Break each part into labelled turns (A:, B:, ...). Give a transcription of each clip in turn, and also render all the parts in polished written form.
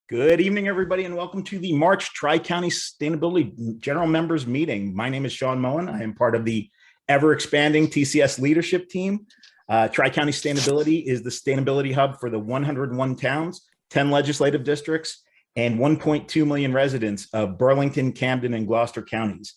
A: Good evening, everybody, and welcome to the March Tri-County Sustainability General Members Meeting. My name is Sean Mullen. I am part of the ever-expanding TCS leadership team. Tri-County Sustainability is the sustainability hub for the 101 towns, 10 legislative districts, and 1.2 million residents of Burlington, Camden, and Gloucester counties.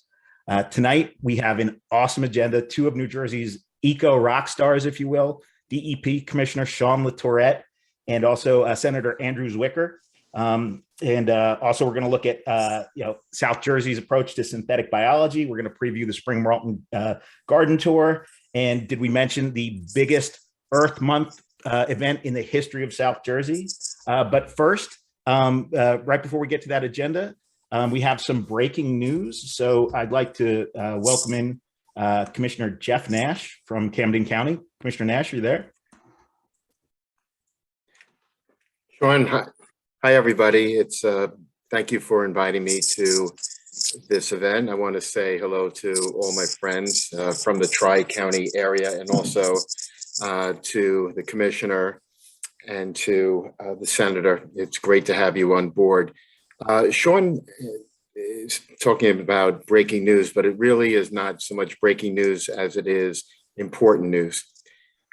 A: Tonight, we have an awesome agenda, two of New Jersey's eco rock stars, if you will, DEP Commissioner Shawn LaTourette, and also Senator Andrew Zwicker. Also we're going to look at South Jersey's approach to synthetic biology. We're going to preview the Spring Marlton garden tour. And did we mention the biggest Earth Month event in the history of South Jersey? But first, right before we get to that agenda, we have some breaking news. So I'd like to welcome in Commissioner Jeff Nash from Camden County. Commissioner Nash, are you there?
B: Sean, hi everybody. Thank you for inviting me to this event. I want to say hello to all my friends from the Tri-County area, and also to the commissioner and to the senator. It's great to have you on board. Sean is talking about breaking news, but it really is not so much breaking news as it is important news.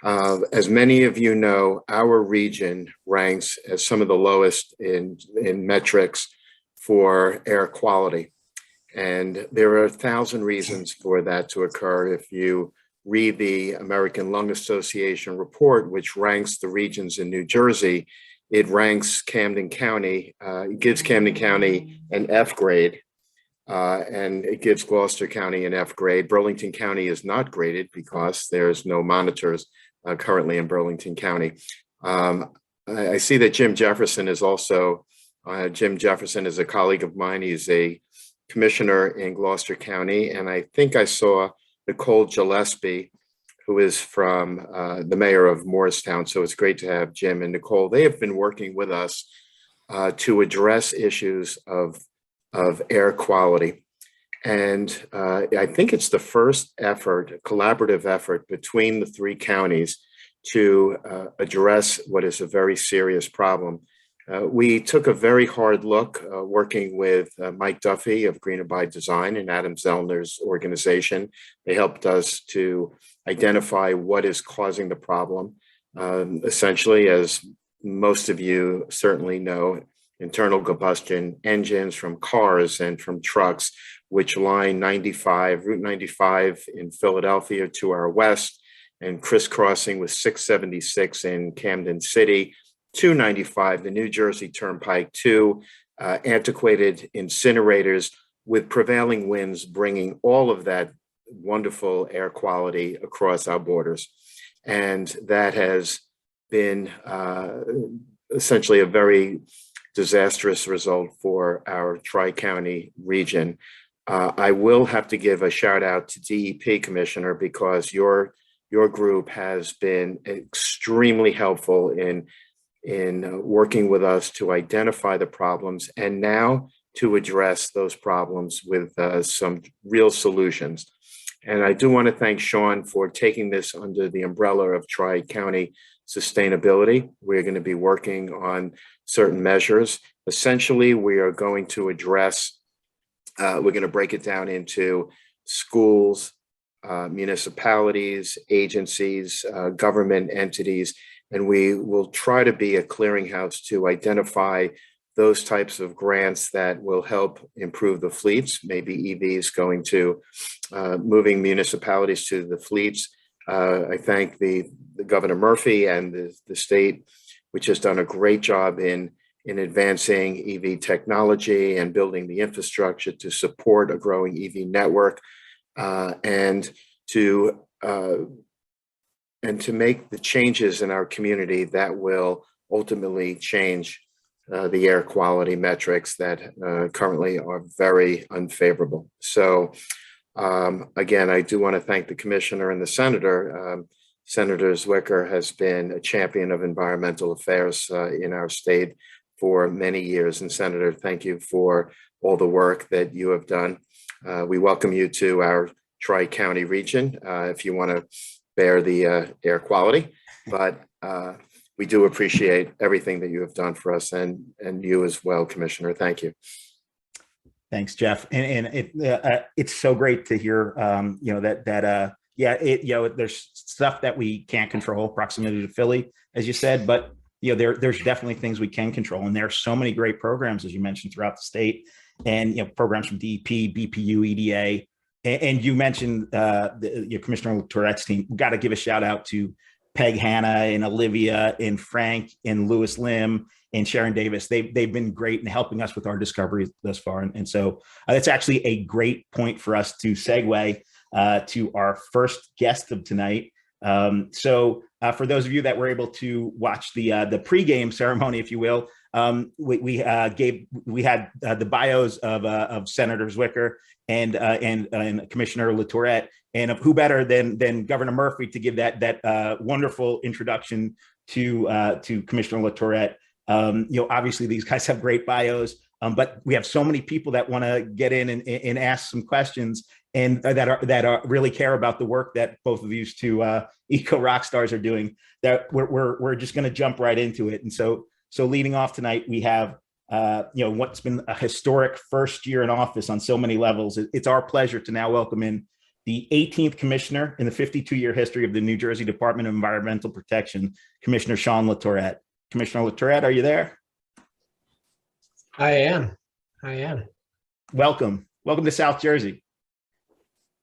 B: As many of you know, our region ranks as some of the lowest in metrics for air quality. And there are 1,000 reasons for that to occur. If you read the American Lung Association report, which ranks the regions in New Jersey, it ranks Camden County, it gives Camden County an F grade, and it gives Gloucester County an F grade. Burlington County is not graded because there's no monitors currently in Burlington County. I see that Jim Jefferson is also, Jim Jefferson is a colleague of mine. He's a commissioner in Gloucester County. And I think I saw Nicole Gillespie, who is from the mayor of Morristown. So it's great to have Jim and Nicole. They have been working with us to address issues of air quality. And I think it's the first effort, a collaborative effort between the three counties to address what is a very serious problem. We took a very hard look working with Mike Duffy of Greener by Design and Adam Zellner's organization. They helped us to identify what is causing the problem. Essentially, as most of you certainly know, internal combustion engines from cars and from trucks, which line Route 95 in Philadelphia to our west, and crisscrossing with 676 in Camden City, 295, the New Jersey Turnpike, to antiquated incinerators with prevailing winds bringing all of that wonderful air quality across our borders. And that has been essentially a very disastrous result for our Tri-County region. I will have to give a shout out to DEP Commissioner, because your group has been extremely helpful in working with us to identify the problems and now to address those problems with some real solutions. And I do want to thank Sean for taking this under the umbrella of Tri-County sustainability. We're going to be working on certain measures. Essentially, we are going to address, we're going to break it down into schools, municipalities, agencies, government entities, and we will try to be a clearinghouse to identify those types of grants that will help improve the fleets, maybe EVs going to moving municipalities to the fleets. I thank the Governor Murphy and the state, which has done a great job in advancing EV technology and building the infrastructure to support a growing EV network, and to make the changes in our community that will ultimately change the air quality metrics that currently are very unfavorable. So again, I do want to thank the commissioner and the senator. Senator Zwicker has been a champion of environmental affairs in our state for many years. And Senator, thank you for all the work that you have done. We welcome you to our Tri-County region if you want to bear the air quality. But we do appreciate everything that you have done for us, and you as well, Commissioner. Thank you.
A: Thanks, Jeff. And it's so great to hear, there's stuff that we can't control, proximity to Philly, as you said, but there's definitely things we can control. And there are so many great programs, as you mentioned, throughout the state, and programs from DEP, BPU, EDA. And you mentioned your Commissioner LaTourette's team. We've got to give a shout out to Peg Hanna and Olivia and Frank and Lewis Lim and Sharon Davis. They've been great in helping us with our discoveries thus far. And so that's actually a great point for us to segue to our first guest of tonight. So for those of you that were able to watch the pregame ceremony, if you will, we had the bios of Senator Zwicker and Commissioner LaTourette, and who better than Governor Murphy to give that wonderful introduction to Commissioner LaTourette. Obviously these guys have great bios, but we have so many people that want to get in and ask some questions, and that really care about the work that both of these two eco rock stars are doing, that we're just going to jump right into it. And so leading off tonight, we have what's been a historic first year in office on so many levels. It's our pleasure to now welcome in the 18th commissioner in the 52-year history of the New Jersey Department of Environmental Protection, Commissioner Shawn LaTourette. Commissioner LaTourette, are you there?
C: I am.
A: Welcome to South Jersey.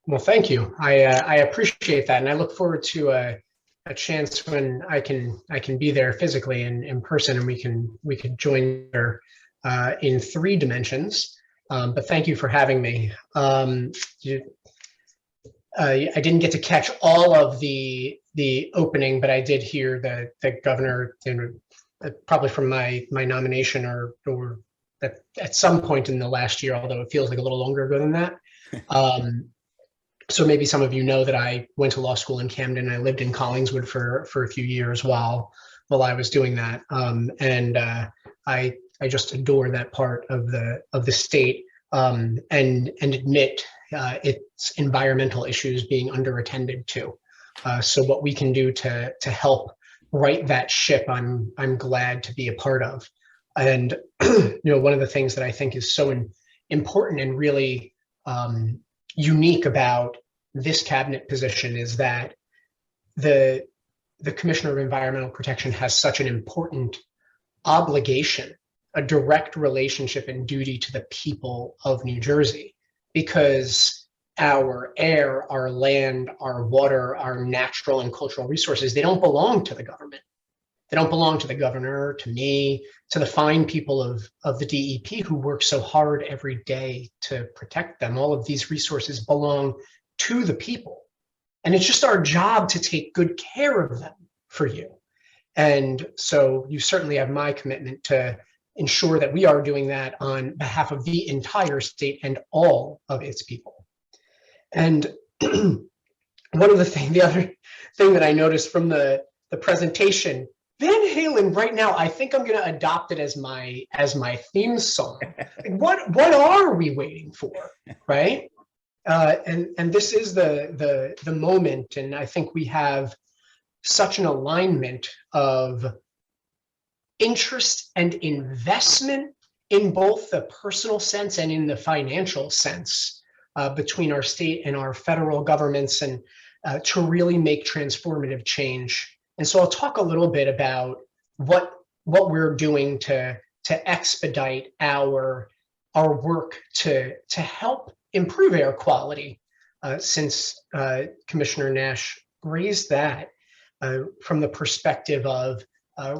C: Well, thank you. I appreciate that, and I look forward to a chance when I can be there physically and in person, and we can join there in 3 dimensions. But thank you for having me. I didn't get to catch all of the opening, but I did hear that the governor, probably from my nomination or at some point in the last year, although it feels like a little longer ago than that. So maybe some of you know that I went to law school in Camden. I lived in Collingswood for a few years while I was doing that, and I just adore that part of the state, and admit its environmental issues being underattended to. So what we can do to help right that ship, I'm glad to be a part of. And one of the things that I think is so important and really unique about this cabinet position is that the Commissioner of Environmental Protection has such an important obligation, a direct relationship and duty to the people of New Jersey, because our air, our land, our water, our natural and cultural resources, they don't belong to the government. They don't belong to the governor, to me, to the fine people of the DEP who work so hard every day to protect them. All of these resources belong to the people. And it's just our job to take good care of them for you. And so you certainly have my commitment to ensure that we are doing that on behalf of the entire state and all of its people. And the other thing that I noticed from the presentation, Van Halen right now, I think I'm going to adopt it as my theme song. What are we waiting for, right? And this is the moment, and I think we have such an alignment of interest and investment in both the personal sense and in the financial sense between our state and our federal governments, and to really make transformative change. And so I'll talk a little bit about what we're doing to expedite our work to help improve air quality, since Commissioner Nash raised that from the perspective of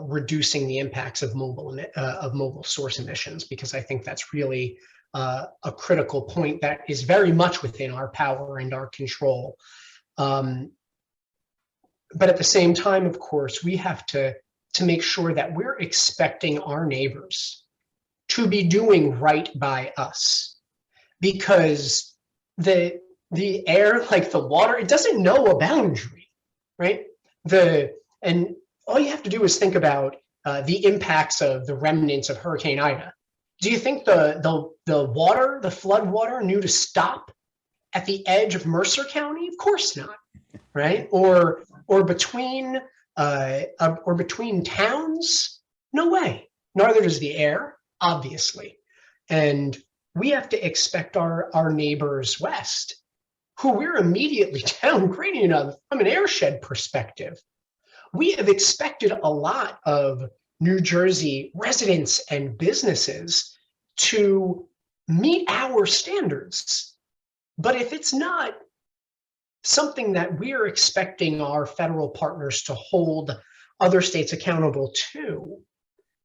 C: reducing the impacts of mobile source emissions, because I think that's really a critical point that is very much within our power and our control. But at the same time, of course, we have to make sure that we're expecting our neighbors to be doing right by us, because the air, like the water, it doesn't know a boundary, right? And all you have to do is think about the impacts of the remnants of Hurricane Ida. Do you think the water, the flood water, knew to stop at the edge of Mercer County? Of course not, right? Or between or between towns, no way. Neither does the air, obviously. And we have to expect our neighbors west, who we're immediately downgrading of from an airshed perspective. We have expected a lot of New Jersey residents and businesses to meet our standards. But if it's not something that we're expecting our federal partners to hold other states accountable to,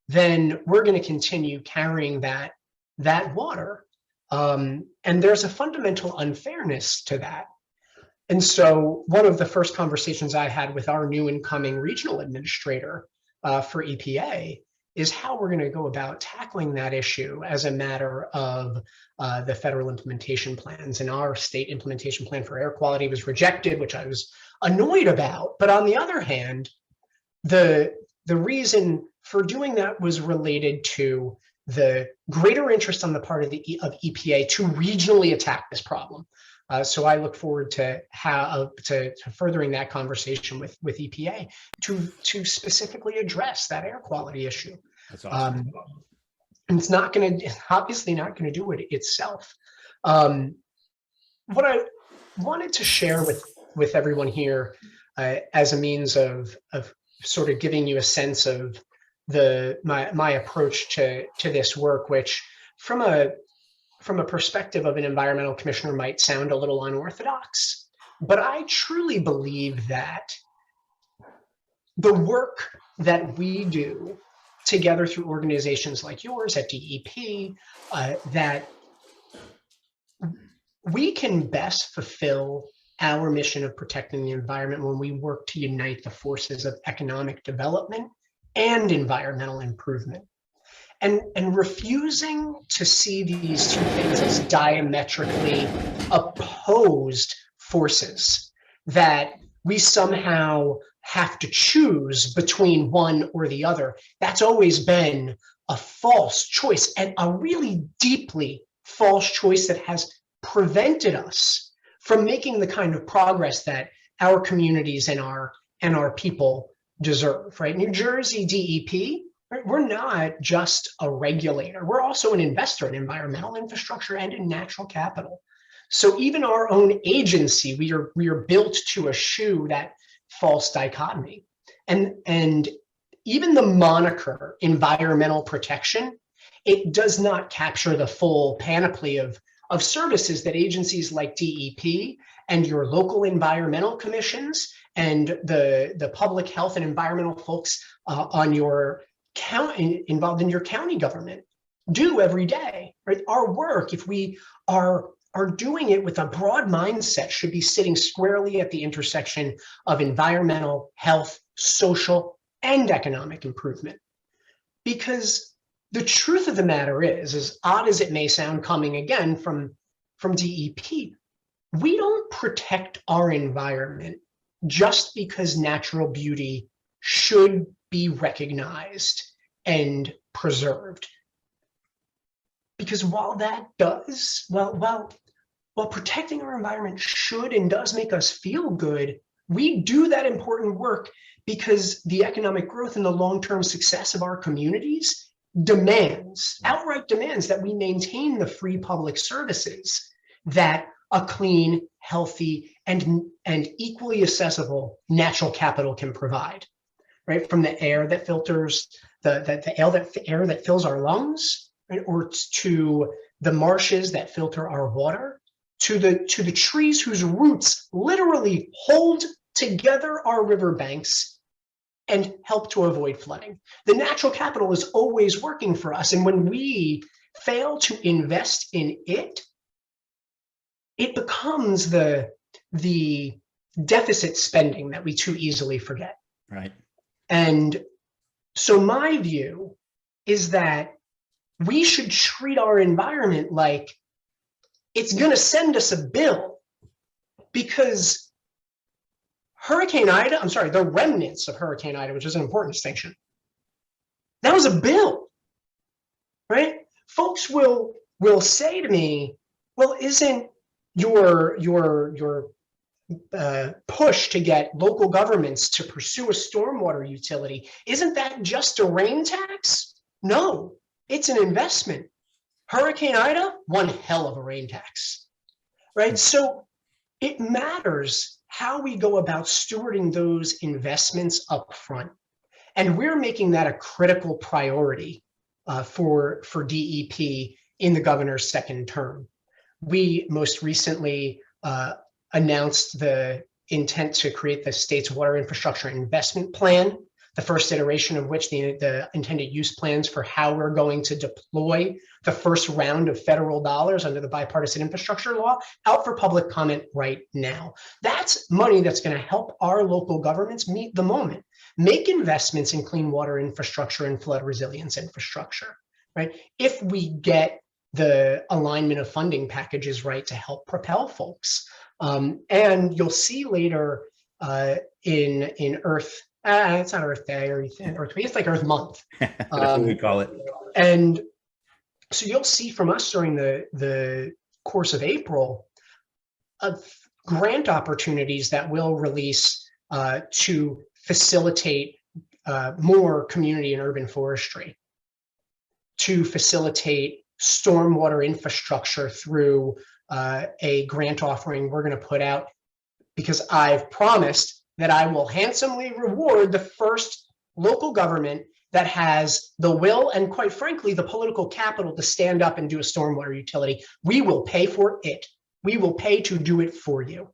C: then we're going to continue carrying that water. And there's a fundamental unfairness to that. And so one of the first conversations I had with our new incoming regional administrator for EPA is how we're going to go about tackling that issue as a matter of the federal implementation plans. And our state implementation plan for air quality was rejected, which I was annoyed about. But on the other hand, the reason for doing that was related to the greater interest on the part of EPA to regionally attack this problem. So I look forward to furthering that conversation with EPA to specifically address that air quality issue.
A: That's awesome.
C: And it's obviously not going to do it itself. What I wanted to share with everyone here as a means of sort of giving you a sense of my approach to this work, which from a perspective of an environmental commissioner might sound a little unorthodox, but I truly believe that the work that we do together through organizations like yours at DEP, that we can best fulfill our mission of protecting the environment when we work to unite the forces of economic development and environmental improvement. And refusing to see these two things as diametrically opposed forces, that we somehow have to choose between one or the other, that's always been a false choice, and a really deeply false choice that has prevented us from making the kind of progress that our communities and our people deserve, right? New Jersey DEP, right? We're not just a regulator. We're also an investor in environmental infrastructure and in natural capital. So even our own agency, we are built to eschew that false dichotomy. And even the moniker environmental protection, it does not capture the full panoply of services that agencies like DEP and your local environmental commissions and the public health and environmental folks on your county, involved in your county government, do every day. Right? Our work, if we are doing it with a broad mindset, should be sitting squarely at the intersection of environmental, health, social, and economic improvement. Because the truth of the matter is, as odd as it may sound coming again from DEP, we don't protect our environment just because natural beauty should be recognized and preserved. Because while that does, while protecting our environment should and does make us feel good, we do that important work because the economic growth and the long-term success of our communities outright demands that we maintain the free public services that a clean, healthy, and equally accessible natural capital can provide, right? From the air that filters, the air that fills our lungs, right? Or to the marshes that filter our water, to the trees whose roots literally hold together our riverbanks and help to avoid flooding. The natural capital is always working for us. And when we fail to invest in it, it becomes the deficit spending that we too easily forget.
A: Right. And
C: so my view is that we should treat our environment like it's going to send us a bill, because the remnants of Hurricane Ida, which is an important distinction, that was a bill, right? Folks will say to me, well, isn't your push to get local governments to pursue a stormwater utility, isn't that just a rain tax? No, it's an investment. Hurricane Ida, one hell of a rain tax, right? So it matters how we go about stewarding those investments up front. And we're making that a critical priority for DEP in the governor's second term. We most recently announced the intent to create the state's water infrastructure investment plan, the first iteration of which the intended use plans for how we're going to deploy the first round of federal dollars under the bipartisan infrastructure law out for public comment right now. That's money that's going to help our local governments meet the moment, make investments in clean water infrastructure and flood resilience infrastructure, right? If we get the alignment of funding packages right to help propel folks. And you'll see later in Earth, it's not Earth Day or Earth Week, it's like Earth Month.
A: That's what we call it.
C: And so you'll see from us during the course of April, grant opportunities that we'll release to facilitate more community and urban forestry, to facilitate stormwater infrastructure through a grant offering we're going to put out, because I've promised that I will handsomely reward the first local government that has the will and, quite frankly, the political capital to stand up and do a stormwater utility. We will pay for it. We will pay to do it for you.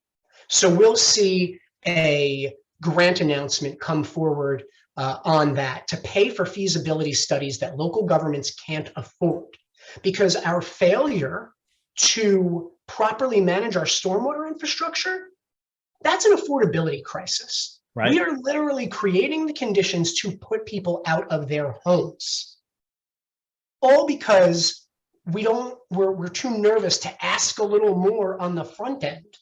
C: So we'll see a grant announcement come forward on that to pay for feasibility studies that local governments can't afford, because our failure to properly manage our stormwater infrastructure, that's an affordability crisis. Right. We are literally creating the conditions to put people out of their homes, all because we're too nervous to ask a little more on the front end,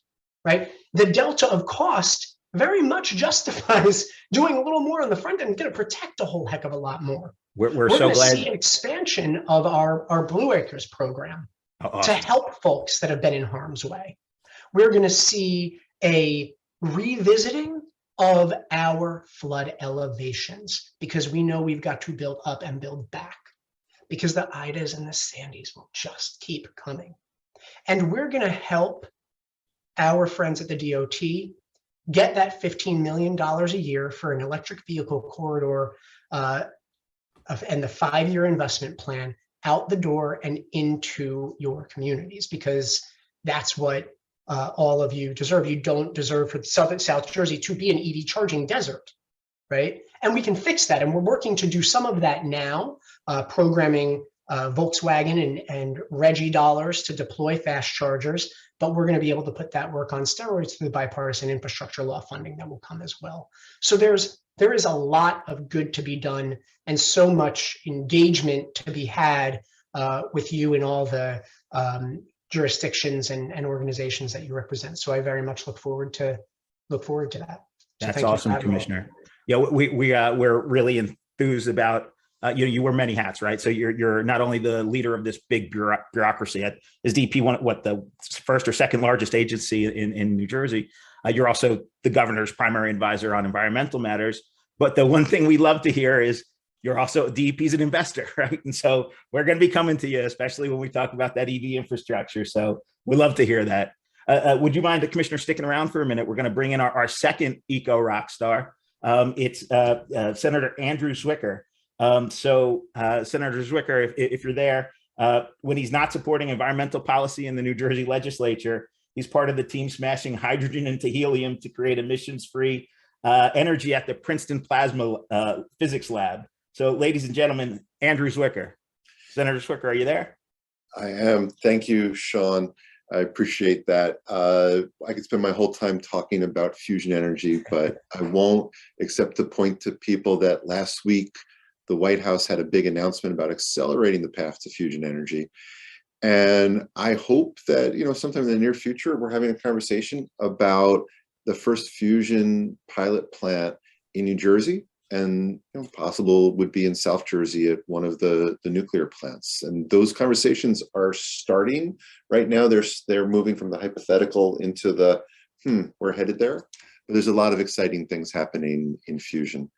C: right? The delta of cost very much justifies doing a little more on the front end, going to protect a whole heck of a lot more.
A: We're so glad to
C: see an expansion of our Blue Acres program to help folks that have been in harm's way. We're going to see a revisiting of our flood elevations, because we know we've got to build up and build back, because the Idas and the Sandys will just keep coming. And we're going to help our friends at the DOT get that $15 million a year for an electric vehicle corridor and the 5-year investment plan out the door and into your communities, because that's what all of you deserve. You don't deserve for South Jersey to be an EV charging desert, right? And we can fix that. And we're working to do some of that now, programming Volkswagen and Reggie dollars to deploy fast chargers, but we're going to be able to put that work on steroids through the bipartisan infrastructure law funding that will come as well. So there is a lot of good to be done and so much engagement to be had with you and all the jurisdictions and organizations that you represent. So I very much look forward to that. So
A: that's awesome, Commissioner. Yeah, we're really enthused about you wear many hats, right? So you're not only the leader of this big bureaucracy. Is DEP the first or second largest agency in New Jersey? You're also the governor's primary advisor on environmental matters. But the one thing we love to hear is you're also DEP's an investor, right? And so we're going to be coming to you, especially when we talk about that EV infrastructure. So we love to hear that. Would you mind, the Commissioner, sticking around for a minute? We're going to bring in our second eco rock star. It's Senator Andrew Zwicker. Senator Zwicker, if you're there, when he's not supporting environmental policy in the New Jersey Legislature, he's part of the team smashing hydrogen into helium to create emissions-free energy at the Princeton Plasma Physics Lab. So, ladies and gentlemen, Andrew Zwicker. Senator Zwicker, are you there?
D: I am. Thank you, Shawn. I appreciate that. I could spend my whole time talking about fusion energy, but I won't, except to point to people that last week, the White House had a big announcement about accelerating the path to fusion energy. And I hope that, sometime in the near future, we're having a conversation about the first fusion pilot plant in New Jersey, and possible would be in South Jersey at one of the nuclear plants. And those conversations are starting right now. They're moving from the hypothetical into the we're headed there. But there's a lot of exciting things happening in fusion.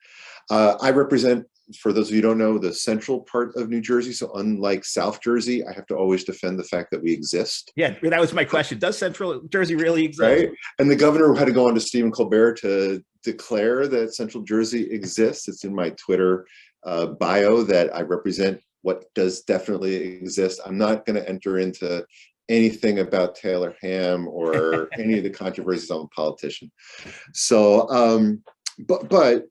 D: I represent, for those of you who don't know, the central part of New Jersey. So unlike South Jersey, I have to always defend the fact that we exist.
A: Yeah, that was my question. Does Central Jersey really exist?
D: Right. And the governor had to go on to Stephen Colbert to declare that Central Jersey exists. It's in my Twitter bio that I represent what does definitely exist. I'm not going to enter into anything about Taylor Ham or any of the controversies on the politician. So, but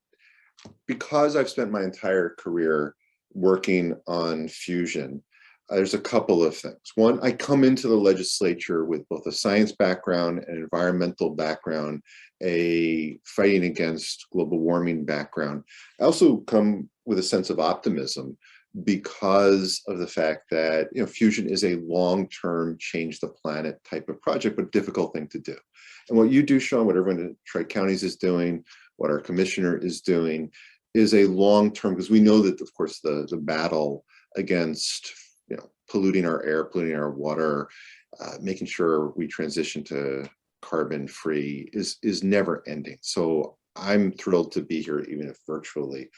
D: because I've spent my entire career working on fusion, there's a couple of things. One, I come into the legislature with both a science background and environmental background, a fighting against global warming background. I also come with a sense of optimism because of the fact that, you know, fusion is a long-term change the planet type of project, but difficult thing to do. And what you do, Shawn, what everyone in Tri-Counties is doing, what our commissioner is doing, is a long-term, because we know that, of course, the battle against, you know, polluting our air, polluting our water, making sure we transition to carbon-free is never ending. So I'm thrilled to be here, even if virtually.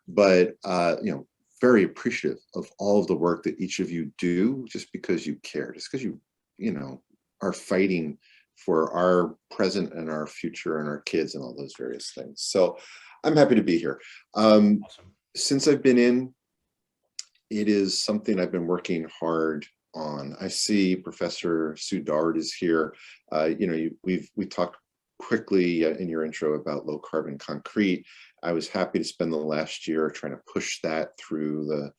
D: But you know, very appreciative of all of the work that each of you do, just because you care, just because you know, are fighting for our present and our future and our kids and all those various things. So I'm happy to be here.
A: Awesome. Since
D: I've been in, it is something I've been working hard on. I see Professor Sue Dard is here. You know, we talked quickly in your intro about low carbon concrete. I was happy to spend the last year trying to push that through the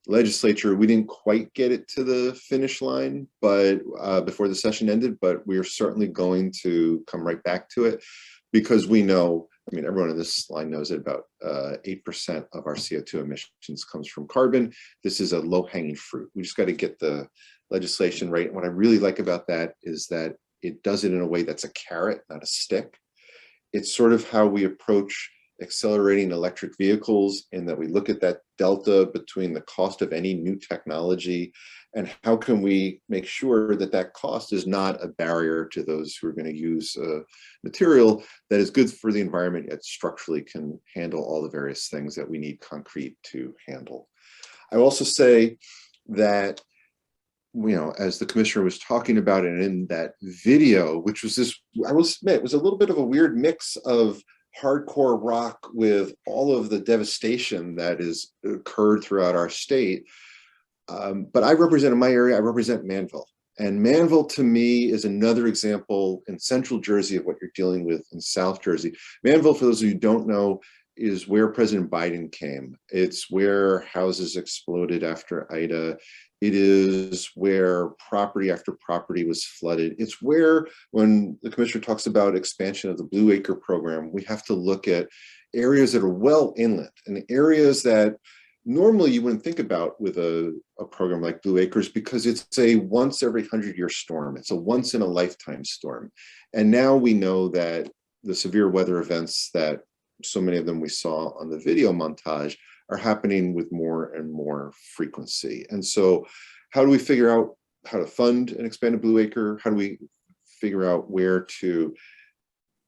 D: legislature. We didn't quite get it to the finish line, but before the session ended, but we are certainly going to come right back to it, because we know, I mean, everyone in this line knows that about 8% of our CO2 emissions comes from carbon. This is a low-hanging fruit. We just got to get the legislation right. And what I really like about that is that it does it in a way that's a carrot, not a stick. It's sort of how we approach accelerating electric vehicles, in that we look at that delta between the cost of any new technology and how can we make sure that that cost is not a barrier to those who are going to use material that is good for the environment, yet structurally can handle all the various things that we need concrete to handle. I will also say that, you know, as the commissioner was talking about it in that video, which was this, I will admit, it was a little bit of a weird mix of hardcore rock with all of the devastation that has occurred throughout our state. But I represent, in my area, I represent Manville. And Manville, to me, is another example in Central Jersey of what you're dealing with in South Jersey. Manville, for those of you who don't know, is where President Biden came. It's where houses exploded after Ida. It is where property after property was flooded. It's where, when the commissioner talks about expansion of the Blue Acre program, we have to look at areas that are well inland and areas that normally you wouldn't think about with a program like Blue Acres, because it's a once every 100-year storm. It's a once in a lifetime storm. And now we know that the severe weather events that so many of them we saw on the video montage are happening with more and more frequency. And so how do we figure out how to fund an expanded Blue Acre? How do we figure out where to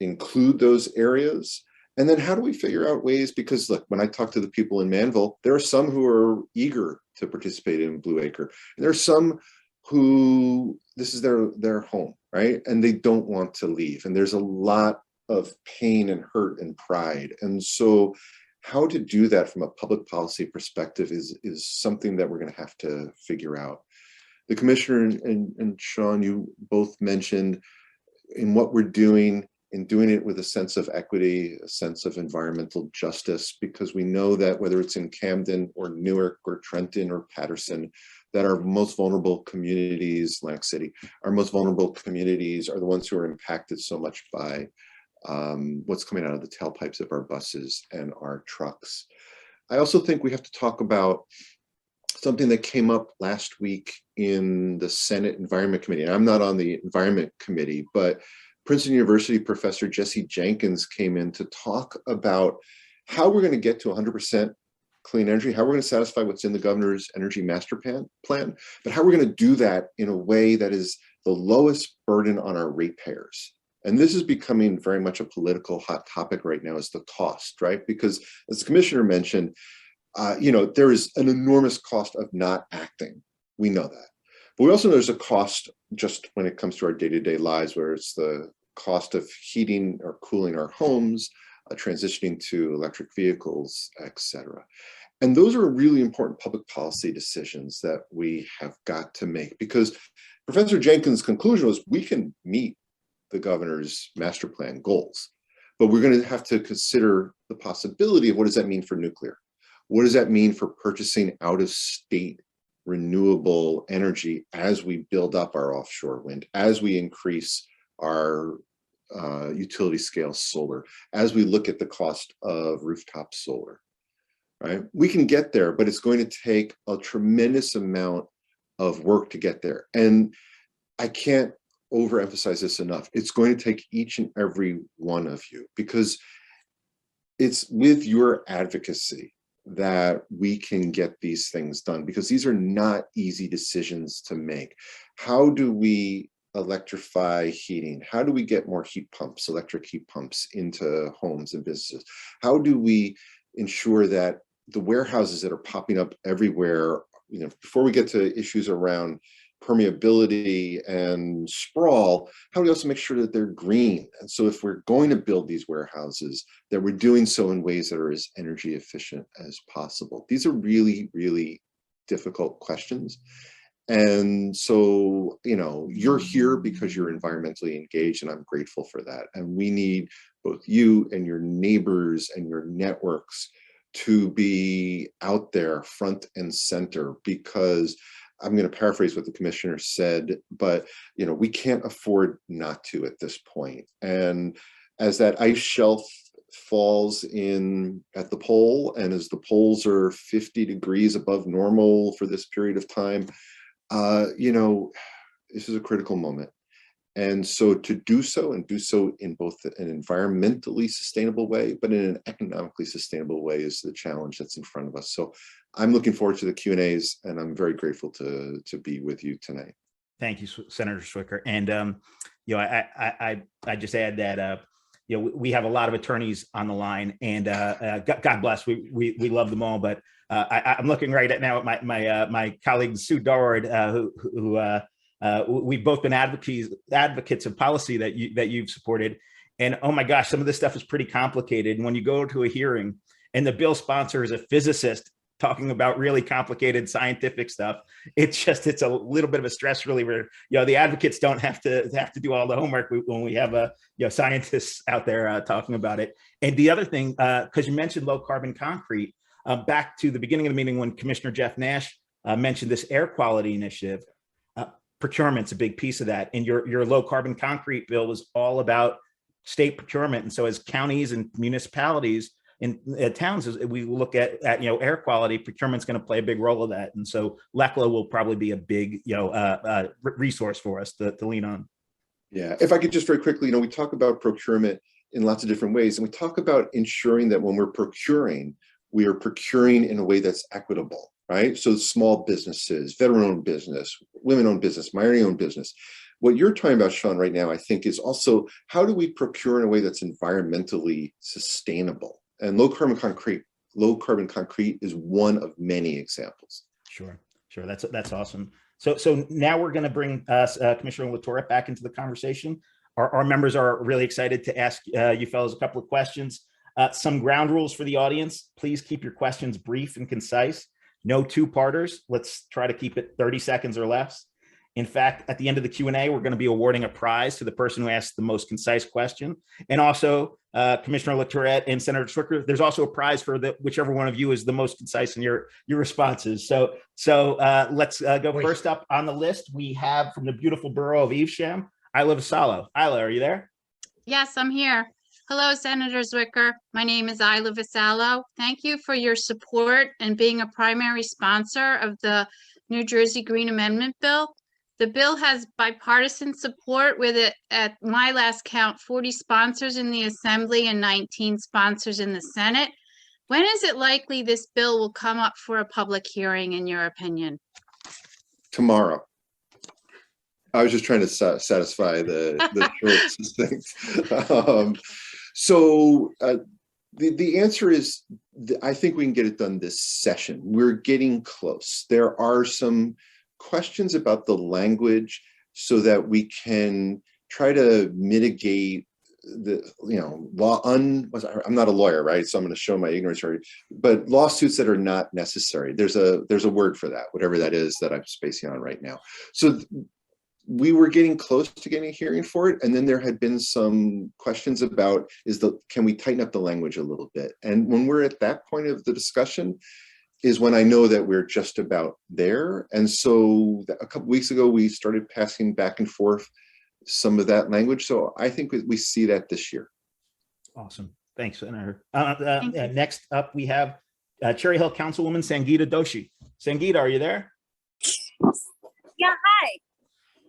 D: include those areas? And then how do we figure out ways, because look, when I talk to the people in Manville, there are some who are eager to participate in Blue Acre. And there are some who, this is their home, right? And they don't want to leave. And there's a lot of pain and hurt and pride. And so how to do that from a public policy perspective is something that we're going to have to figure out. The commissioner and Shawn, you both mentioned in what we're doing, in doing it with a sense of equity, a sense of environmental justice, because we know that whether it's in Camden or Newark or Trenton or Patterson, that our most vulnerable communities, Atlantic City, our most vulnerable communities are the ones who are impacted so much by what's coming out of the tailpipes of our buses and our trucks. I also think we have to talk about something that came up last week in the Senate Environment Committee. And I'm not on the Environment Committee, but Princeton University professor Jesse Jenkins came in to talk about how we're going to get to 100% clean energy, how we're going to satisfy what's in the governor's energy master plan, but how we're going to do that in a way that is the lowest burden on our ratepayers. And this is becoming very much a political hot topic right now, is the cost, right? Because as the commissioner mentioned, there is an enormous cost of not acting. We know that. But we also know there's a cost just when it comes to our day-to-day lives, where it's the cost of heating or cooling our homes, transitioning to electric vehicles, etc. And those are really important public policy decisions that we have got to make, because Professor Jenkins' conclusion was we can meet the governor's master plan goals, but we're going to have to consider the possibility of what does that mean for nuclear? What does that mean for purchasing out of state renewable energy as we build up our offshore wind, as we increase our utility scale solar, as we look at the cost of rooftop solar, right? We can get there, but it's going to take a tremendous amount of work to get there. And I can't overemphasize this enough. It's going to take each and every one of you, because it's with your advocacy that we can get these things done, because these are not easy decisions to make. How do we electrify heating? How do we get more heat pumps, electric heat pumps into homes and businesses? How do we ensure that the warehouses that are popping up everywhere, before we get to issues around permeability and sprawl, how do we also make sure that they're green? And so if we're going to build these warehouses, that we're doing so in ways that are as energy efficient as possible. These are really, really difficult questions. And so, you're here because you're environmentally engaged, and I'm grateful for that. And we need both you and your neighbors and your networks to be out there front and center, because I'm going to paraphrase what the commissioner said, but we can't afford not to at this point. And as that ice shelf falls in at the pole, and as the poles are 50 degrees above normal for this period of time, this is a critical moment. And so to do so, and do so in both an environmentally sustainable way, but in an economically sustainable way, is the challenge that's in front of us. So I'm looking forward to the Q&As, and I'm very grateful to be with you tonight.
A: Thank you, Senator Zwicker. And, I just add that, we have a lot of attorneys on the line, and God bless, we love them all. But I'm looking right at now at my colleague, Sue Dorward, who we've both been advocates of policy that you've supported. And oh my gosh, some of this stuff is pretty complicated. And when you go to a hearing and the bill sponsor is a physicist talking about really complicated scientific stuff, it's a little bit of a stress reliever. The advocates don't have to do all the homework when we have scientists out there talking about it. And the other thing, because you mentioned low carbon concrete, back to the beginning of the meeting when Commissioner Jeff Nash mentioned this air quality initiative. Procurement's a big piece of that, and your low carbon concrete bill is all about state procurement. And so as counties and municipalities and towns, as we look at air quality, procurement's going to play a big role of that. And so LECLA will probably be a big resource for us to lean on.
D: Yeah, if I could just very quickly, we talk about procurement in lots of different ways, and we talk about ensuring that when we're procuring, we are procuring in a way that's equitable. Right? So small businesses, veteran-owned business, women-owned business, minority-owned business. What you're talking about, Shawn, right now, I think, is also how do we procure in a way that's environmentally sustainable? And low carbon concrete is one of many examples.
A: Sure. That's awesome. So now we're going to bring Commissioner LaTourette back into the conversation. Our members are really excited to ask you fellows a couple of questions. Some ground rules for the audience. Please keep your questions brief and concise. No two-parters. Let's try to keep it 30 seconds or less. In fact, at the end of the Q&A, we're going to be awarding a prize to the person who asked the most concise question. And also, Commissioner LaTourette and Senator Zwicker, there's also a prize for whichever one of you is the most concise in your responses. So let's go first up on the list. We have from the beautiful borough of Evesham, Isla Vasalo. Isla, are you there?
E: Yes, I'm here. Hello, Senator Zwicker. My name is Isla Vasalo. Thank you for your support and being a primary sponsor of the New Jersey Green Amendment Bill. The bill has bipartisan support with it, at my last count, 40 sponsors in the Assembly and 19 sponsors in the Senate. When is it likely this bill will come up for a public hearing, in your opinion?
D: Tomorrow. I was just trying to satisfy the short things. So the answer is, I think we can get it done this session. We're getting close. There are some questions about the language so that we can try to mitigate the, I'm not a lawyer, right? So I'm going to show my ignorance, but lawsuits that are not necessary. There's a word for that, whatever that is that I'm spacing on right now. So we were getting close to getting a hearing for it. And then there had been some questions about, can we tighten up the language a little bit? And when we're at that point of the discussion is when I know that we're just about there. And so a couple weeks ago, we started passing back and forth some of that language. So I think we see that this year.
A: Awesome. Thanks, Senator.
E: Thank you.
A: Next up, we have Cherry Hill Councilwoman Sangeeta Doshi. Sangeeta, are you there?
F: Yeah, hi.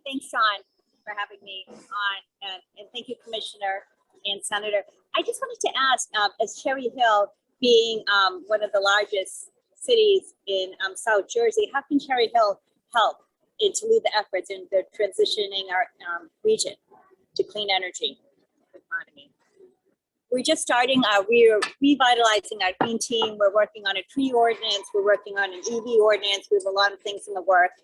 F: Thanks, Shawn, for having me on, and thank you, Commissioner and Senator. I just wanted to ask, as Cherry Hill being one of the largest cities in South Jersey, how can Cherry Hill help to lead the efforts in the transitioning our region to clean energy economy? We're just starting, we're revitalizing our green team. We're working on a tree ordinance. We're working on an EV ordinance. We have a lot of things in the works.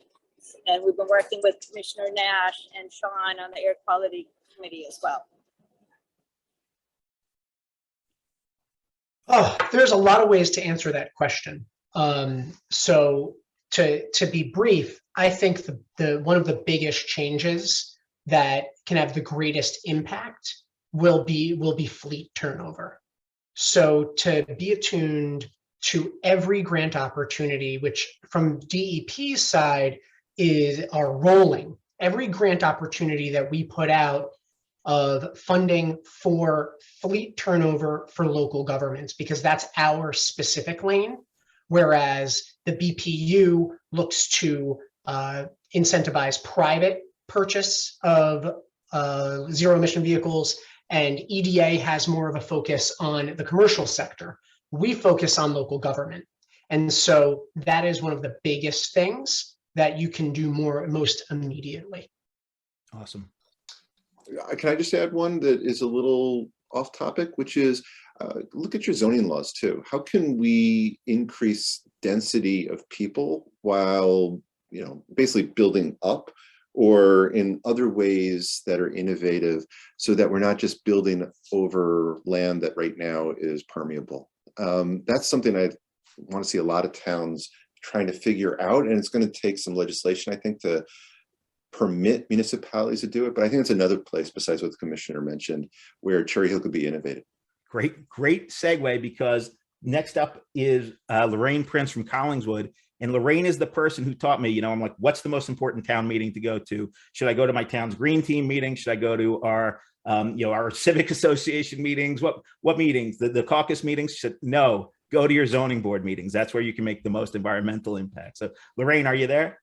F: And we've been working with Commissioner Nash and Shawn on the Air Quality Committee as well.
C: Oh, there's a lot of ways to answer that question. So to be brief, I think the one of the biggest changes that can have the greatest impact will be fleet turnover. So to be attuned to every grant opportunity, which from DEP's side are rolling. Every grant opportunity that we put out of funding for fleet turnover for local governments, because that's our specific lane, whereas the BPU looks to incentivize private purchase of zero emission vehicles, and EDA has more of a focus on the commercial sector. We focus on local government. And so that is one of the biggest things that you can do most immediately.
A: Awesome.
D: Can I just add one that is a little off topic, which is look at your zoning laws too. How can we increase density of people while, basically building up, or in other ways that are innovative, so that we're not just building over land that right now is permeable? That's something I want to see a lot of towns trying to figure out, and it's going to take some legislation, I think, to permit municipalities to do it. But I think it's another place besides what the commissioner mentioned where Cherry Hill could be innovative.
A: Great segue, because next up is Lorraine Prince from Collingswood. And Lorraine is the person who taught me, I'm like, what's the most important town meeting to go to? Should I go to my town's green team meeting? Should I go to our, our civic association meetings? What meetings? The caucus meetings? No, go to your zoning board meetings. That's where you can make the most environmental impact. So Lorraine, are you there?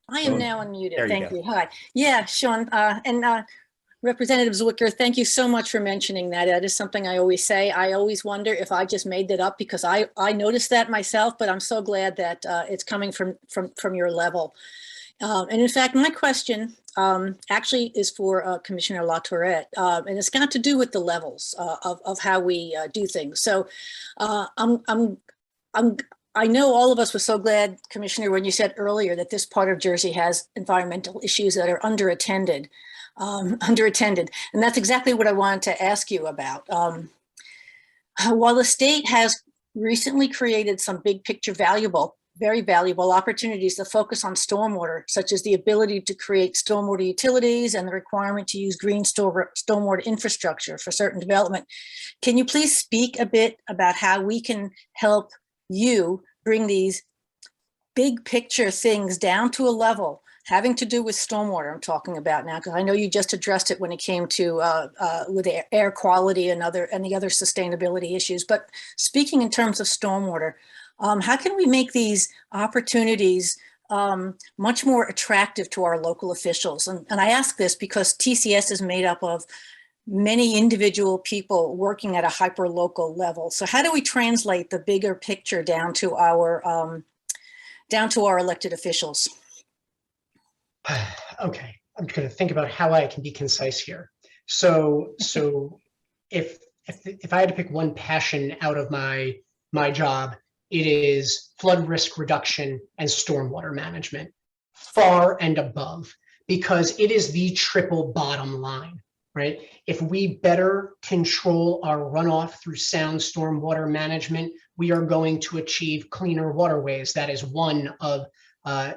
G: I am now unmuted. Thank
A: you.
G: you. Hi. Yeah, Shawn, and Representative Zwicker, thank you so much for mentioning that. That is something I always say. I always wonder if I just made that up, because I noticed that myself, but I'm so glad that it's coming from your level. And in fact, my question actually is for Commissioner LaTourette, and it's got to do with the levels of how we do things. So I know all of us were so glad, Commissioner, when you said earlier that this part of Jersey has environmental issues that are underattended. And that's exactly what I wanted to ask you about. While the state has recently created some big picture very valuable opportunities to focus on stormwater, such as the ability to create stormwater utilities and the requirement to use green stormwater infrastructure for certain development, can you please speak a bit about how we can help you bring these big picture things down to a level having to do with stormwater I'm talking about now, because I know you just addressed it when it came to with air quality and the other sustainability issues. But speaking in terms of stormwater, how can we make these opportunities much more attractive to our local officials? And I ask this because TCS is made up of many individual people working at a hyper local level. So how do we translate the bigger picture down to our down to our elected officials.
C: Okay, I'm going to think about how I can be concise here. So if I had to pick one passion out of my job, it is flood risk reduction and stormwater management, far and above, because it is the triple bottom line, right? If we better control our runoff through sound stormwater management, we are going to achieve cleaner waterways. That is one of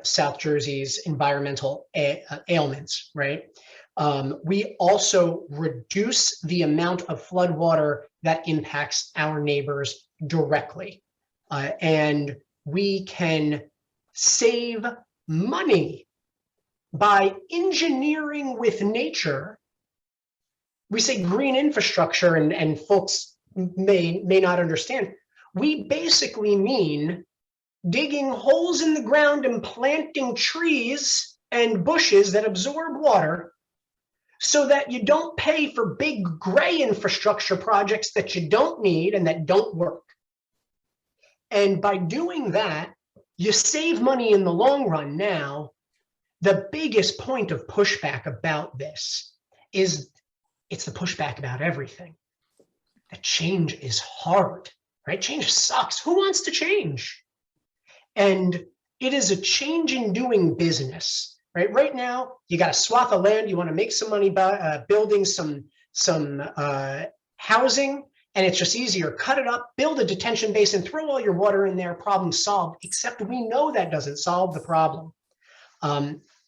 C: South Jersey's environmental ailments, right? We also reduce the amount of flood water that impacts our neighbors directly. And we can save money by engineering with nature. We say green infrastructure, and folks may not understand. We basically mean digging holes in the ground and planting trees and bushes that absorb water so that you don't pay for big gray infrastructure projects that you don't need and that don't work. And by doing that, you save money in the long run. Now, the biggest point of pushback about this is it's the pushback about everything. That change is hard, right? Change sucks. Who wants to change? And it is a change in doing business, right? Right now, you got a swath of land. You want to make some money by building some housing, and it's just easier. Cut it up, build a detention basin, throw all your water in there, problem solved, except we know that doesn't solve the problem.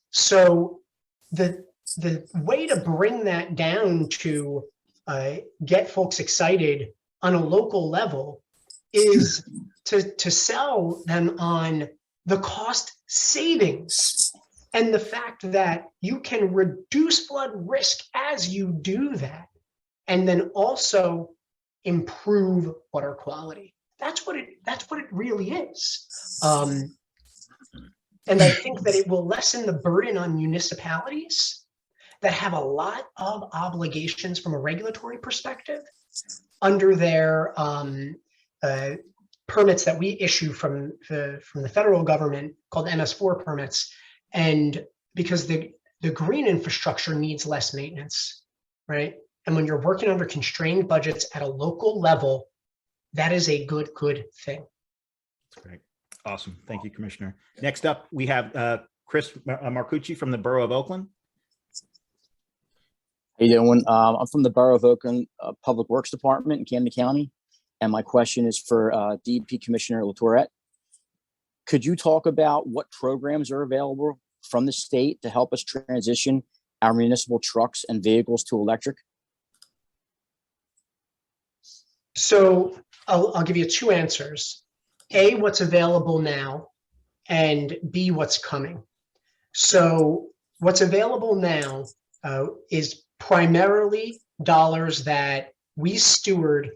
C: So the way to bring that down to get folks excited on a local level is to sell them on the cost savings and the fact that you can reduce flood risk as you do that, and then also improve water quality. That's what it really is. And I think that it will lessen the burden on municipalities that have a lot of obligations from a regulatory perspective under their permits that we issue from the federal government called MS4 permits. And because the green infrastructure needs less maintenance, right? And when you're working under constrained budgets at a local level, that is a good thing.
A: That's great. Awesome. Thank you, Commissioner. Next up, we have Chris Marcucci from the Borough of Oakland.
H: How you doing? I'm from the Borough of Oakland Public Works Department in Camden County, and my question is for DEP Commissioner LaTourette. Could you talk about what programs are available from the state to help us transition our municipal trucks and vehicles to electric?
C: So I'll give you two answers. A, what's available now, and B, what's coming. So what's available now is primarily dollars that we steward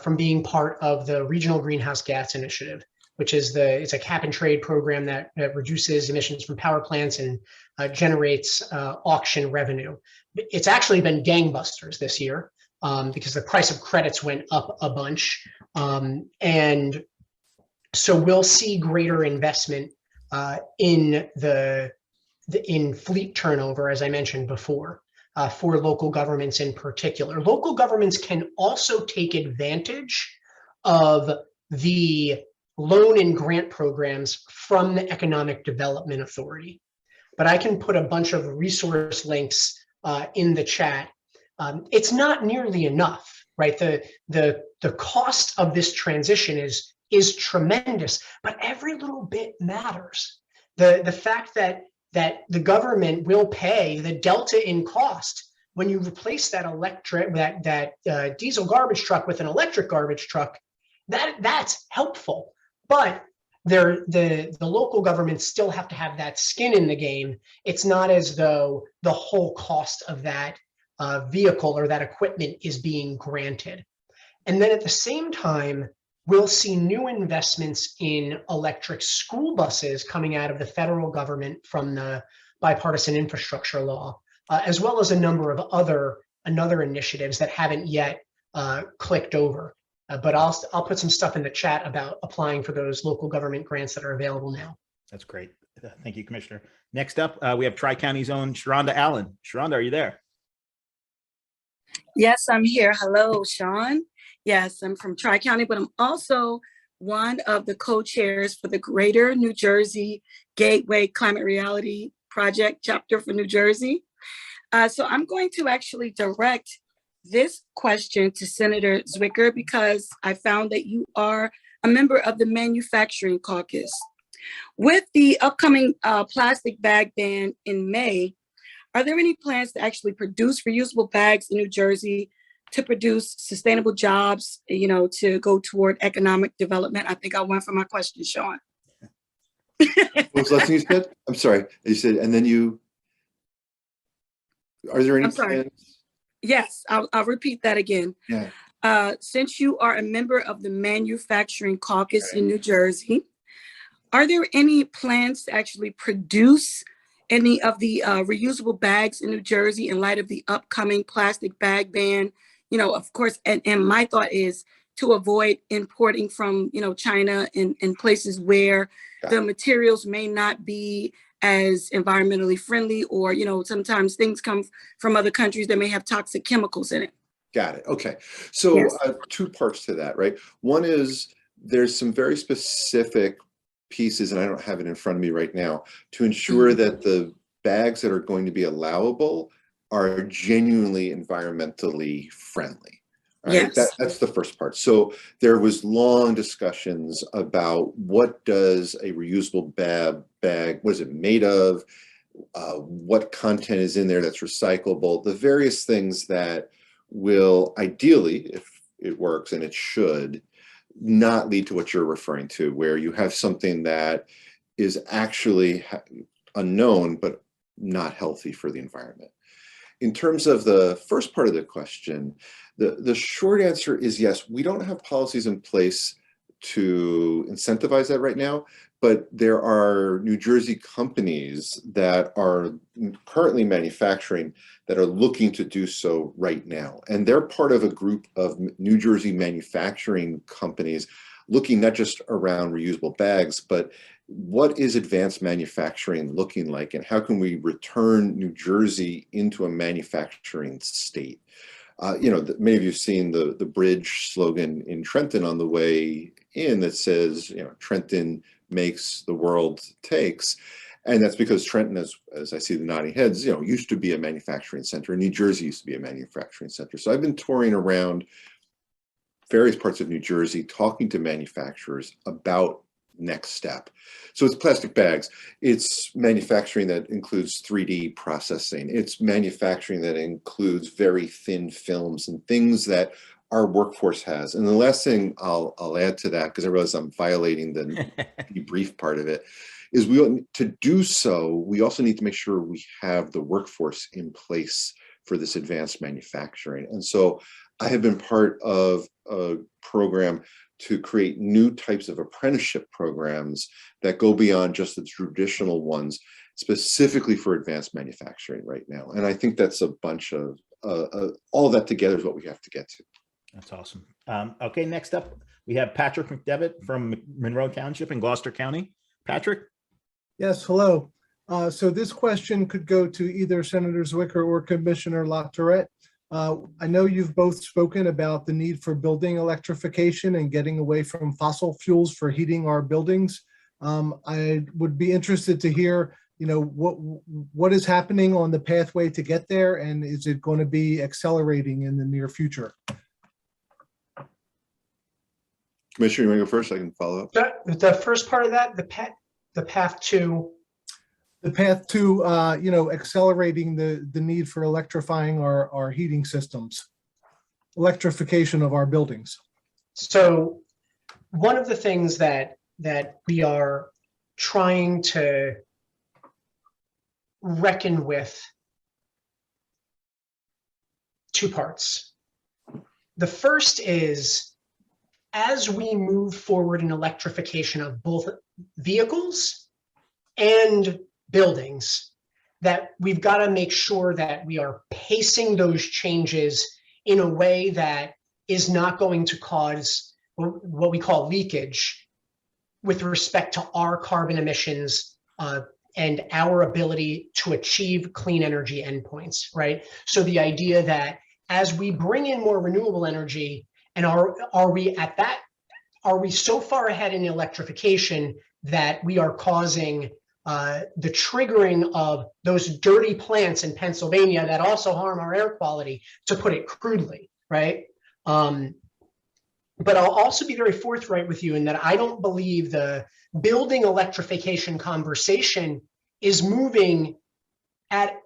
C: from being part of the Regional Greenhouse Gas Initiative, which is it's a cap and trade program that reduces emissions from power plants and generates auction revenue. It's actually been gangbusters this year because the price of credits went up a bunch. And so we'll see greater investment in fleet turnover, as I mentioned before, for local governments in particular. Local governments can also take advantage of the loan and grant programs from the Economic Development Authority. But I can put a bunch of resource links in the chat. It's not nearly enough, right? The cost of this transition is tremendous, but every little bit matters. The fact that the government will pay the delta in cost when you replace that diesel garbage truck with an electric garbage truck, that's helpful. But the local governments still have to have that skin in the game. It's not as though the whole cost of that vehicle or that equipment is being granted. And then at the same time, we'll see new investments in electric school buses coming out of the federal government from the bipartisan infrastructure law, as well as a number of other initiatives that haven't yet clicked over. But I'll put some stuff in the chat about applying for those local government grants that are available now.
A: That's great. Thank you, Commissioner. Next up, we have Tri-County's own Sharon Allen. Sharon, are you there?
I: Yes, I'm here. Hello, Shawn. Yes, I'm from Tri-County, but I'm also one of the co-chairs for the Greater New Jersey Gateway Climate Reality Project chapter for New Jersey. So I'm going to actually direct this question to Senator Zwicker because I found that you are a member of the Manufacturing Caucus. With the upcoming plastic bag ban in May, are there any plans to actually produce reusable bags in New Jersey to produce sustainable jobs, you know, to go toward economic development? I think I went for my question, Shawn.
D: What was the last thing you said? I'm sorry. You said, and then you, are there any
I: I'm sorry.
D: plans?
I: Yes, I'll repeat that again.
D: Yeah.
I: Since you are a member of the Manufacturing Caucus in New Jersey, are there any plans to actually produce any of the reusable bags in New Jersey in light of the upcoming plastic bag ban? You know, of course, and my thought is to avoid importing from, you know, China and places where the materials may not be as environmentally friendly, or, you know, sometimes things come from other countries that may have toxic chemicals in it.
D: Got it. Okay. So
I: Yes.
D: two parts to that, right? One is there's some very specific pieces, and I don't have it in front of me right now, to ensure that the bags that are going to be allowable are genuinely environmentally friendly. Right?
I: Yes.
D: That's the first part. So there was long discussions about what does a reusable bag, what is it made of? What content is in there that's recyclable? The various things that will ideally, if it works, and it should, not lead to what you're referring to, where you have something that is actually unknown, but not healthy for the environment. In terms of the first part of the question, the short answer is yes, we don't have policies in place to incentivize that right now, but there are New Jersey companies that are currently manufacturing that are looking to do so right now. And they're part of a group of New Jersey manufacturing companies looking not just around reusable bags, but what is advanced manufacturing looking like, and how can we return New Jersey into a manufacturing state? You know, many of you have seen the bridge slogan in Trenton on the way in that says, you know, Trenton makes, the world takes. And that's because Trenton, as I see the nodding heads, you know, used to be a manufacturing center. New Jersey used to be a manufacturing center. So I've been touring around various parts of New Jersey, talking to manufacturers about next step. So it's plastic bags. It's manufacturing that includes 3D processing. It's manufacturing that includes very thin films and things that our workforce has. And the last thing I'll add to that, because I realize I'm violating the debrief part of it, is to do so, we also need to make sure we have the workforce in place for this advanced manufacturing. And so I have been part of a program to create new types of apprenticeship programs that go beyond just the traditional ones, specifically for advanced manufacturing right now. And I think that's a bunch of, all that together is what we have to get to.
A: That's awesome. Okay, next up, we have Patrick McDermott from Monroe Township in Gloucester County. Patrick?
J: Yes, hello. So this question could go to either Senator Zwicker or Commissioner LaTourette. I know you've both spoken about the need for building electrification and getting away from fossil fuels for heating our buildings. I would be interested to hear, you know, what is happening on the pathway to get there, and is it going to be accelerating in the near future?
D: Commissioner, you want to go first? I can follow up.
C: The first part of that, the path to.
J: The path to, you know, accelerating the need for electrifying our heating systems, electrification of our buildings.
C: So one of the things that we are trying to reckon with, two parts. The first is, as we move forward in electrification of both vehicles and buildings, that we've got to make sure that we are pacing those changes in a way that is not going to cause what we call leakage with respect to our carbon emissions and our ability to achieve clean energy endpoints, right? So the idea that as we bring in more renewable energy, and are we so far ahead in electrification that we are causing the triggering of those dirty plants in Pennsylvania that also harm our air quality, to put it crudely, right? But I'll also be very forthright with you in that I don't believe the building electrification conversation is moving at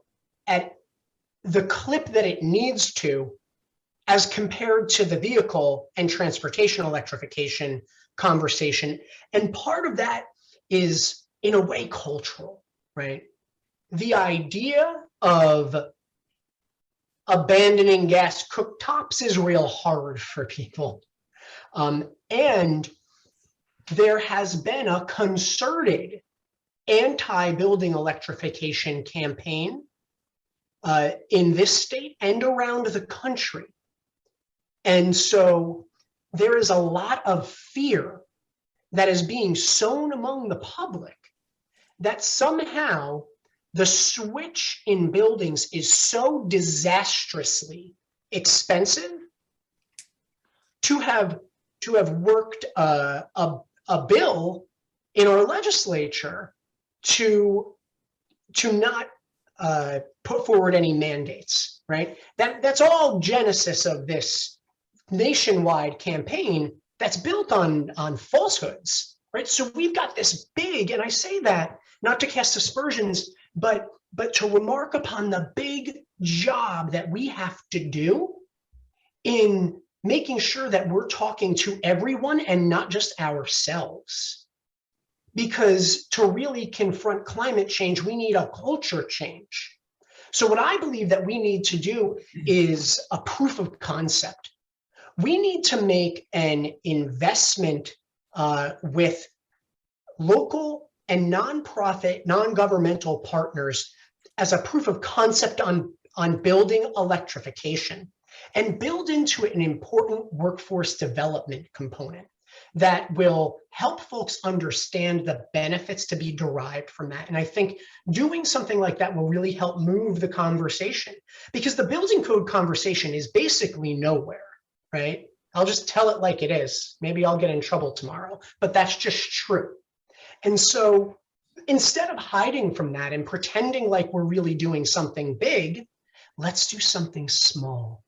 C: the clip that it needs to, as compared to the vehicle and transportation electrification conversation. And part of that is, in a way, cultural, right? The idea of abandoning gas cooktops is real hard for people. And there has been a concerted anti-building electrification campaign in this state and around the country. And so there is a lot of fear that is being sown among the public that somehow the switch in buildings is so disastrously expensive to have worked a bill in our legislature to not put forward any mandates, right? That's all genesis of this nationwide campaign that's built on falsehoods, right? So we've got this big, and I say that not to cast aspersions, but to remark upon the big job that we have to do in making sure that we're talking to everyone and not just ourselves. Because to really confront climate change, we need a culture change. So what I believe that we need to do is a proof of concept. We need to make an investment with local and nonprofit, non-governmental partners as a proof of concept on building electrification, and build into it an important workforce development component that will help folks understand the benefits to be derived from that. And I think doing something like that will really help move the conversation, because the building code conversation is basically nowhere, right? I'll just tell it like it is. Maybe I'll get in trouble tomorrow, but that's just true. And so instead of hiding from that and pretending like we're really doing something big, let's do something small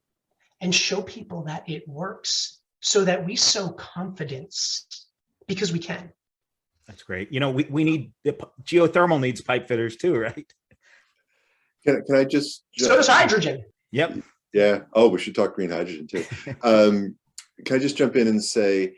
C: and show people that it works, so that we sow confidence, because we can.
A: That's great. You know, we need, geothermal needs pipe fitters too, right?
D: Can I just?
C: So does hydrogen.
A: Yep.
D: Yeah. Oh, we should talk green hydrogen too. Can I just jump in and say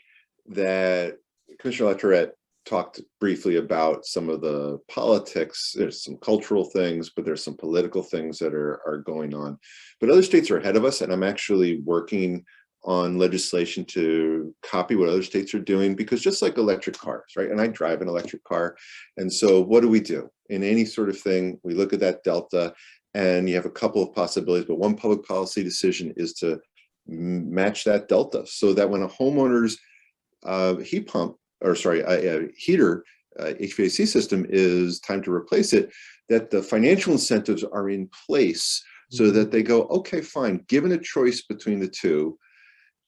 D: that Commissioner LaTourette talked briefly about some of the politics. There's some cultural things, but there's some political things that are going on. But other states are ahead of us, and I'm actually working on legislation to copy what other states are doing, because just like electric cars, right? And I drive an electric car. And so what do? In any sort of thing, we look at that delta, and you have a couple of possibilities, but one public policy decision is to match that delta, so that when a homeowner's heater HVAC system is time to replace it, that the financial incentives are in place so that they go, okay, fine, given a choice between the two,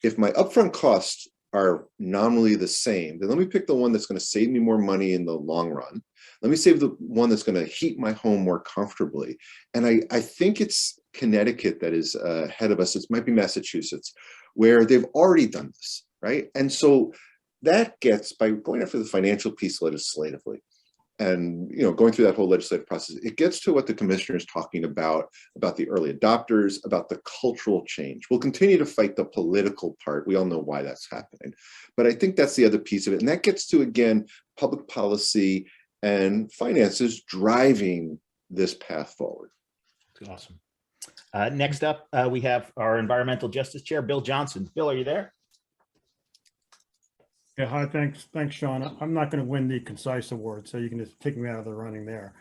D: if my upfront costs are nominally the same, then let me pick the one that's going to save me more money in the long run. Let me save the one that's going to heat my home more comfortably. And I think it's Connecticut that is ahead of us. It might be Massachusetts, where they've already done this, right? And so that gets, by going after the financial piece legislatively, and going through that whole legislative process, it gets to what the commissioner is talking about the early adopters, about the cultural change. We'll continue to fight the political part. We all know why that's happening. But I think that's the other piece of it. And that gets to, again, public policy and finances driving this path forward.
A: Awesome. Next up, we have our Environmental Justice Chair, Bill Johnson. Bill, are you there?
K: Yeah, hi, thanks, Shawn. I'm not going to win the concise award, so you can just take me out of the running there.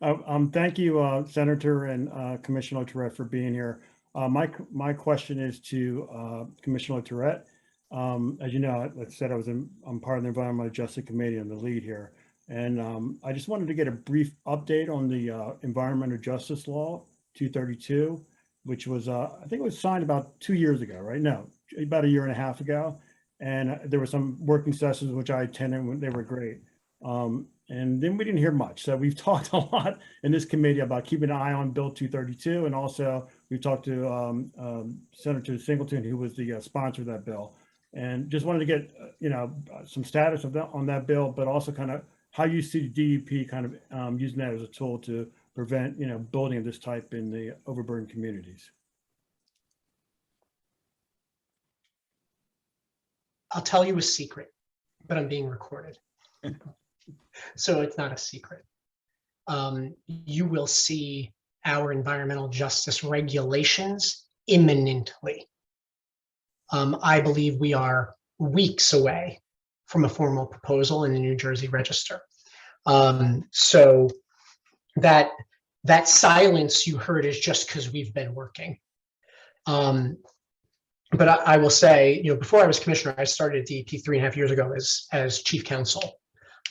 K: Thank you, Senator and Commissioner LaTourette, for being here. My question is to Commissioner LaTourette. As you know, like I said, I'm part of the Environmental Justice Committee. I'm the lead here. And I just wanted to get a brief update on the Environmental Justice Law 232, which was, I think it was signed about 2 years ago, right? No, about a year and a half ago. And there were some working sessions which I attended, and they were great. And then we didn't hear much. So we've talked a lot in this committee about keeping an eye on Bill 232. And also we talked to Senator Singleton, who was the sponsor of that bill. And just wanted to get, some status of that on that bill, but also kind of how you see the DEP kind of using that as a tool to prevent, building of this type in the overburdened communities.
C: I'll tell you a secret, but I'm being recorded. So it's not a secret. You will see our environmental justice regulations imminently. I believe we are weeks away from a formal proposal in the New Jersey Register. So that silence you heard is just because we've been working. But I will say, before I was commissioner, I started at DEP 3.5 years ago as chief counsel.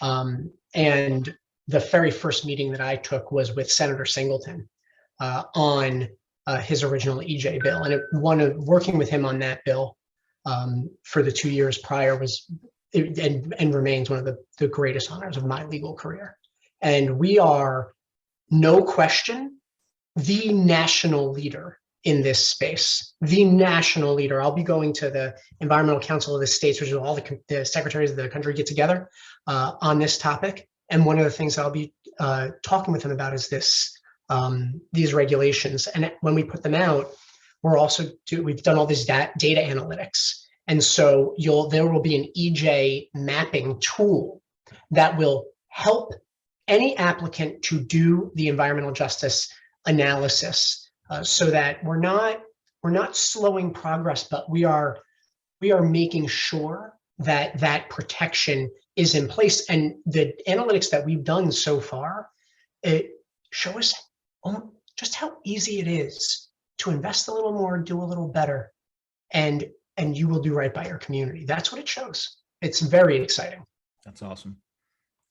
C: And the very first meeting that I took was with Senator Singleton on his original EJ bill. And working with him on that bill for the 2 years prior was and remains one of the greatest honors of my legal career. And we are, no question, the national leader in this space, the national leader. I'll be going to the Environmental Council of the States, which is all the secretaries of the country get together on this topic. And one of the things I'll be talking with them about is these regulations. And when we put them out, we've done all this data analytics. And so there will be an EJ mapping tool that will help any applicant to do the environmental justice analysis, so that we're not slowing progress, but we are making sure that protection is in place. And the analytics that we've done so far, it shows us just how easy it is to invest a little more, do a little better, and you will do right by your community. That's what it shows. It's very exciting.
A: That's awesome.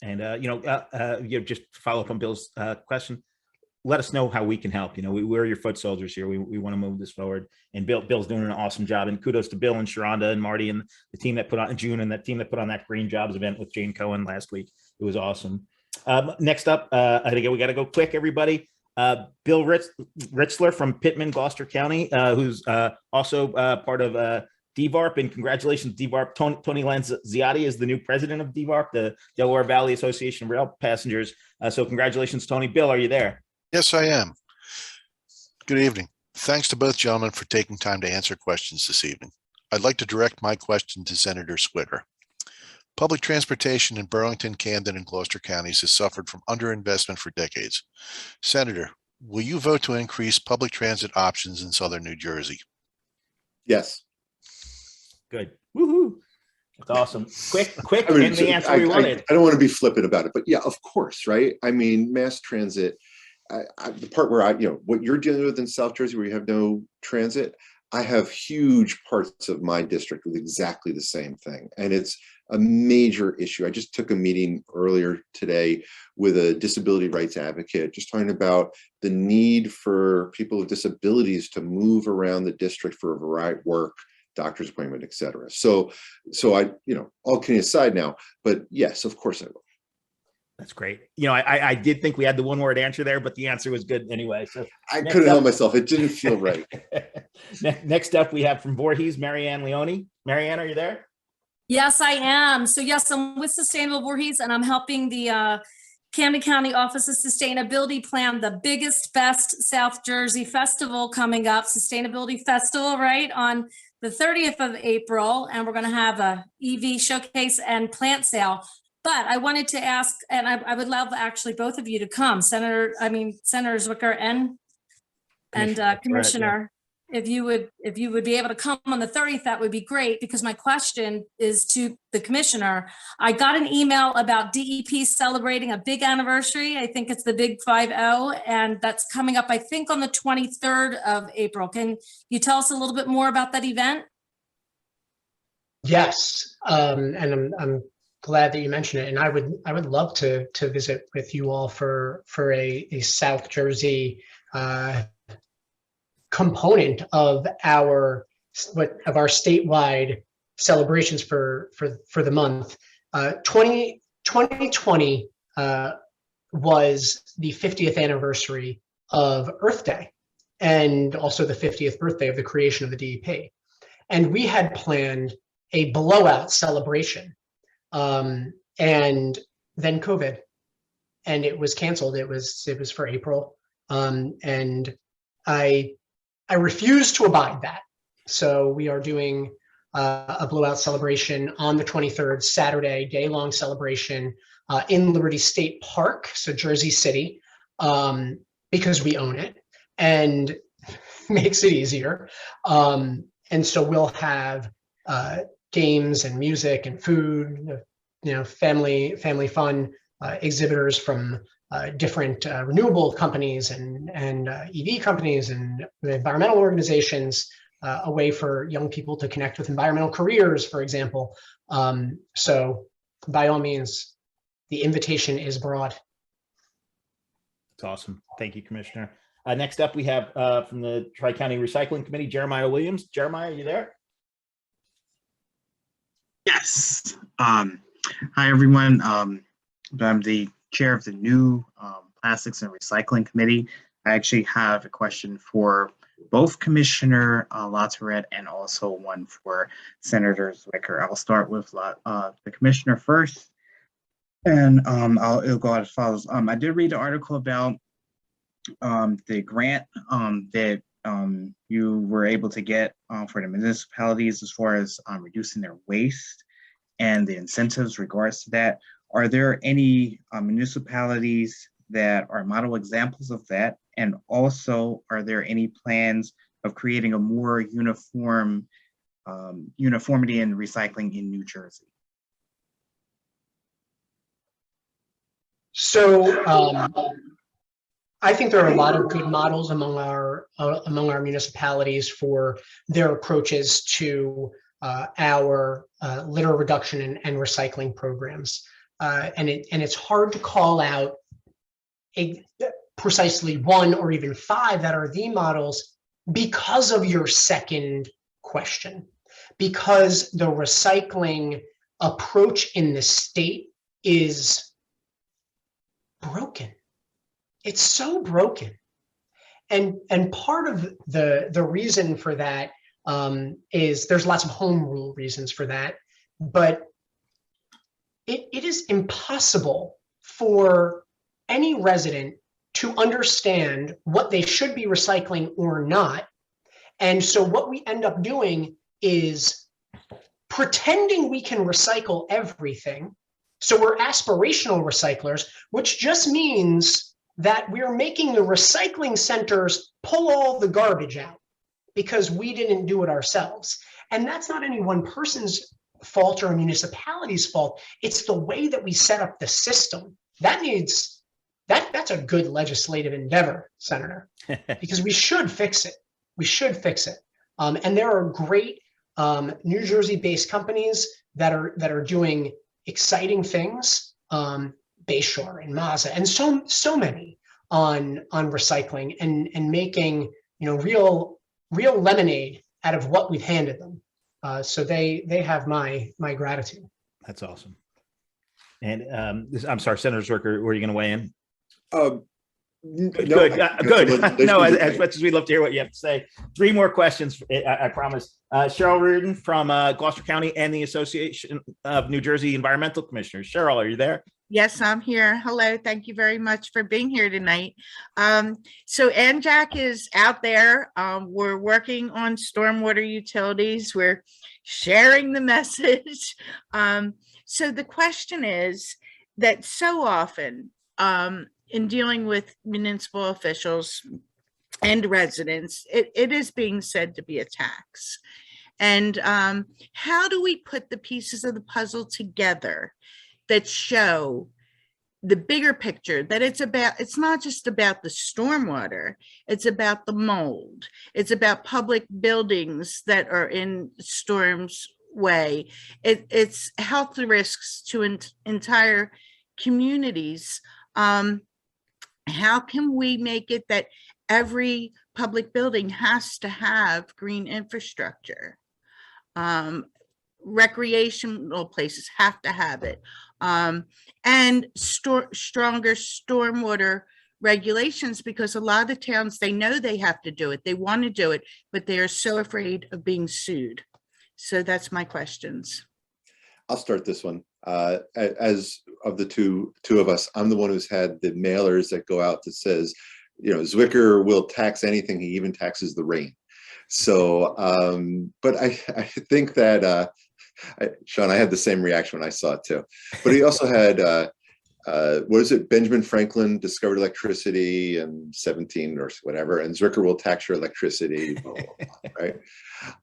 A: And just to follow up on Bill's question, let us know how we can help. We're your foot soldiers here. We want to move this forward. And Bill's doing an awesome job. And kudos to Bill and Sharonda and Marty and the team that put on June and that team that put on that Green Jobs event with Jane Cohen last week. It was awesome. Next up, I think we got to go quick, everybody. Bill Ritzler from Pittman, Gloucester County, who's also part of DVARP, and congratulations, DVARP. Tony Lanziotti is the new president of DVARP, the Delaware Valley Association of Rail Passengers. So congratulations, Tony. Bill, are you there?
L: Yes, I am. Good evening. Thanks to both gentlemen for taking time to answer questions this evening. I'd like to direct my question to Senator Zwicker. Public transportation in Burlington, Camden, and Gloucester counties has suffered from underinvestment for decades. Senator, will you vote to increase public transit options in southern New Jersey?
D: Yes.
A: Good. Woohoo. That's awesome. Quick, and the answer we wanted.
D: I don't want to be flippant about it, but yeah, of course, right? I mean, mass transit, the part where what you're dealing with in South Jersey, where you have no transit, I have huge parts of my district with exactly the same thing. And it's a major issue. I just took a meeting earlier today with a disability rights advocate, just talking about the need for people with disabilities to move around the district for a variety of work, doctor's appointment, et cetera. So I, all kidding aside now, but yes, of course I will.
A: That's great. I did think we had the one-word answer there, but the answer was good anyway. So
D: I couldn't help myself. It didn't feel right.
A: Next up, we have from Voorhees, Marianne Leone. Marianne, are you there?
M: Yes, I am. So yes, I'm with Sustainable Voorhees, and I'm helping the Camden County Office of Sustainability plan the biggest, best South Jersey festival coming up, Sustainability Festival, right, on the 30th of April. And we're going to have a EV showcase and plant sale. But I wanted to ask, and I would love actually both of you to come, Senator Zwicker and Commissioner, if you would be able to come on the 30th, that would be great, because my question is to the Commissioner. I got an email about DEP celebrating a big anniversary. I think it's the Big 5-0, and that's coming up, I think, on the 23rd of April. Can you tell us a little bit more about that event?
C: Yes, and I'm glad that you mentioned it. And I would love to visit with you all for a South Jersey component of our statewide celebrations for the month. 2020 was the 50th anniversary of Earth Day, and also the 50th birthday of the creation of the DEP. And we had planned a blowout celebration, and then COVID, and it was canceled. It was for April, and I refused to abide that. So we are doing a blowout celebration on the 23rd, Saturday, day-long celebration in Liberty State Park, so Jersey City, because we own it and makes it easier. And so we'll have games and music and food, family fun, exhibitors from different renewable companies and EV companies and environmental organizations, a way for young people to connect with environmental careers, for example. So by all means, the invitation is broad.
A: That's awesome. Thank you, Commissioner. Next up, we have from the Tri-County Recycling Committee, Jeremiah Williams. Jeremiah, are you there?
N: Yes. Hi, everyone. I'm the chair of the new Plastics and Recycling Committee. I actually have a question for both Commissioner LaTourette and also one for Senator Zwicker. I'll start with the Commissioner first, and it'll go as follows. I did read the article about the grant that you were able to get for the municipalities as far as reducing their waste and the incentives regards to that. Are there any municipalities that are model examples of that? And also, are there any plans of creating a more uniformity in recycling in New Jersey?
C: So I think there are a lot of good models among our municipalities for their approaches to our litter reduction and recycling programs, and it's hard to call out precisely one or even five that are the models because of your second question, because the recycling approach in the state is broken. It's so broken. And part of the reason for that is there's lots of home rule reasons for that, but it is impossible for any resident to understand what they should be recycling or not. And so what we end up doing is pretending we can recycle everything. So we're aspirational recyclers, which just means that we're making the recycling centers pull all the garbage out because we didn't do it ourselves. And that's not any one person's fault or a municipality's fault. It's the way that we set up the system. That's a good legislative endeavor, Senator, because we should fix it. We should fix it. And there are great New Jersey-based companies that are doing exciting things, Bayshore and Mazda, and so many on recycling and making real lemonade out of what we've handed them. So they have my gratitude.
A: That's awesome. And I'm sorry, Senator Zwicker, were you going to weigh in? Good. No, as much as we'd love to hear what you have to say. Three more questions, I promise. Cheryl Reardon from Gloucester County and the Association of New Jersey Environmental Commissioners. Cheryl, are you there?
O: Yes, I'm here. Hello. Thank you very much for being here tonight. So NJAC is out there. We're working on stormwater utilities. We're sharing the message. So the question is that so often, in dealing with municipal officials and residents, it is being said to be a tax. And how do we put the pieces of the puzzle together that show the bigger picture, that it's not just about the stormwater, it's about the mold, it's about public buildings that are in storms way. It's health risks to entire communities. How can we make it that every public building has to have green infrastructure? Recreational places have to have it. And stronger stormwater regulations, because a lot of the towns, they know they have to do it. They want to do it, but they are so afraid of being sued. So that's my questions.
D: I'll start this one. As of the two of us, I'm the one who's had the mailers that go out that says, you know, Zwicker will tax anything. He even taxes the rain. So, but I think that, Shawn, I had the same reaction when I saw it too. But he also had, what is it? Benjamin Franklin discovered electricity in 17 or whatever, and Zwicker will tax your electricity, blah, blah, blah, right?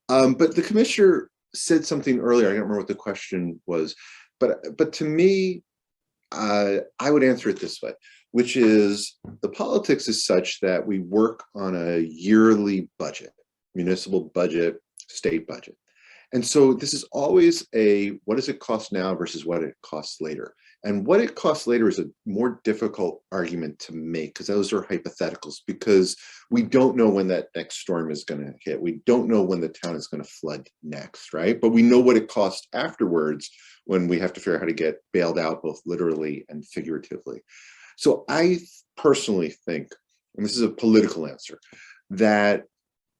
D: But the commissioner said something earlier. I don't remember what the question was, but to me, I would answer it this way, which is the politics is such that we work on a yearly budget, municipal budget, state budget. And so this is always a, what does it cost now versus what it costs later? And what it costs later is a more difficult argument to make, because those are hypotheticals, because we don't know when that next storm is going to hit. We don't know when the town is going to flood next, right? But we know what it costs afterwards when we have to figure out how to get bailed out, both literally and figuratively. So I personally think, and this is a political answer, that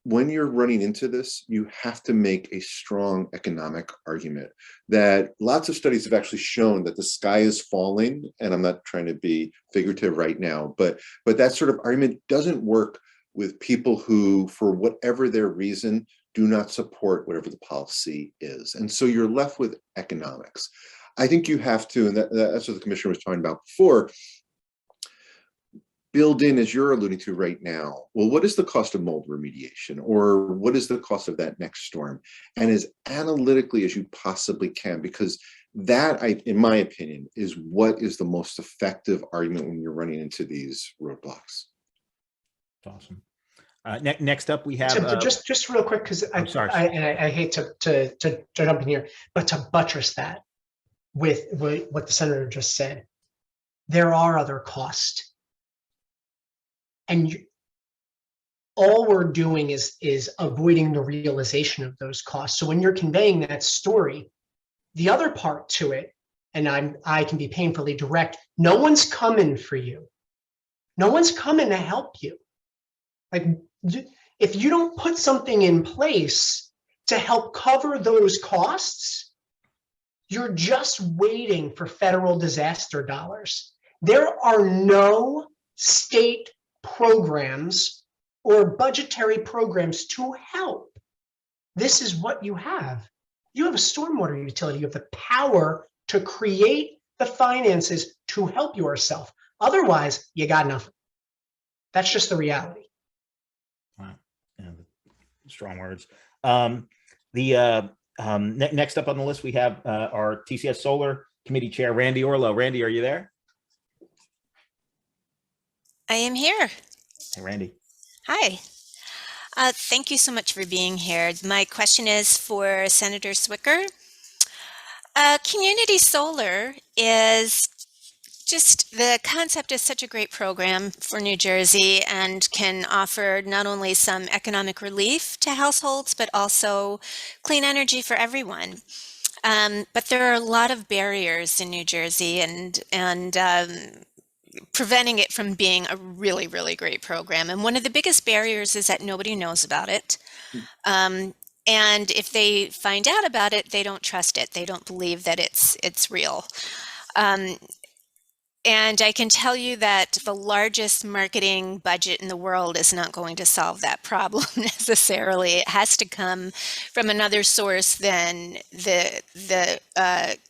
D: when you're running into this, you have to make a strong economic argument. That lots of studies have actually shown that the sky is falling, and I'm not trying to be figurative right now, but that sort of argument doesn't work with people who, for whatever their reason, do not support whatever the policy is. And so you're left with economics. I think you have to, and that's what the commissioner was talking about before, build in, as you're alluding to right now, well, what is the cost of mold remediation, or what is the cost of that next storm? And as analytically as you possibly can, because that, in my opinion, is what is the most effective argument when you're running into these roadblocks.
A: Awesome. Next up, we have
C: just real quick, because I hate to jump in here, but to buttress that with what the senator just said, there are other costs. And all we're doing is avoiding the realization of those costs. So when you're conveying that story, the other part to it, and I can be painfully direct, no one's coming for you. No one's coming to help you. Like, if you don't put something in place to help cover those costs, you're just waiting for federal disaster dollars. There are no state programs or budgetary programs to help. This is what you have. You have a stormwater utility. You have the power to create the finances to help yourself. Otherwise, you got nothing. That's just the reality.
A: Wow. Yeah, strong words. Next up on the list, we have our TCS Solar Committee Chair, Randy Orlow. Randy, are you there?
P: I am here.
A: Hey, Randy.
P: Hi. Thank you so much for being here. My question is for Senator Zwicker. Community solar is just, the concept is such a great program for New Jersey and can offer not only some economic relief to households, but also clean energy for everyone. But there are a lot of barriers in New Jersey and preventing it from being a really, really great program. And one of the biggest barriers is that nobody knows about it. And if they find out about it, they don't trust it. They don't believe that it's real. And I can tell you that the largest marketing budget in the world is not going to solve that problem necessarily. It has to come from another source than the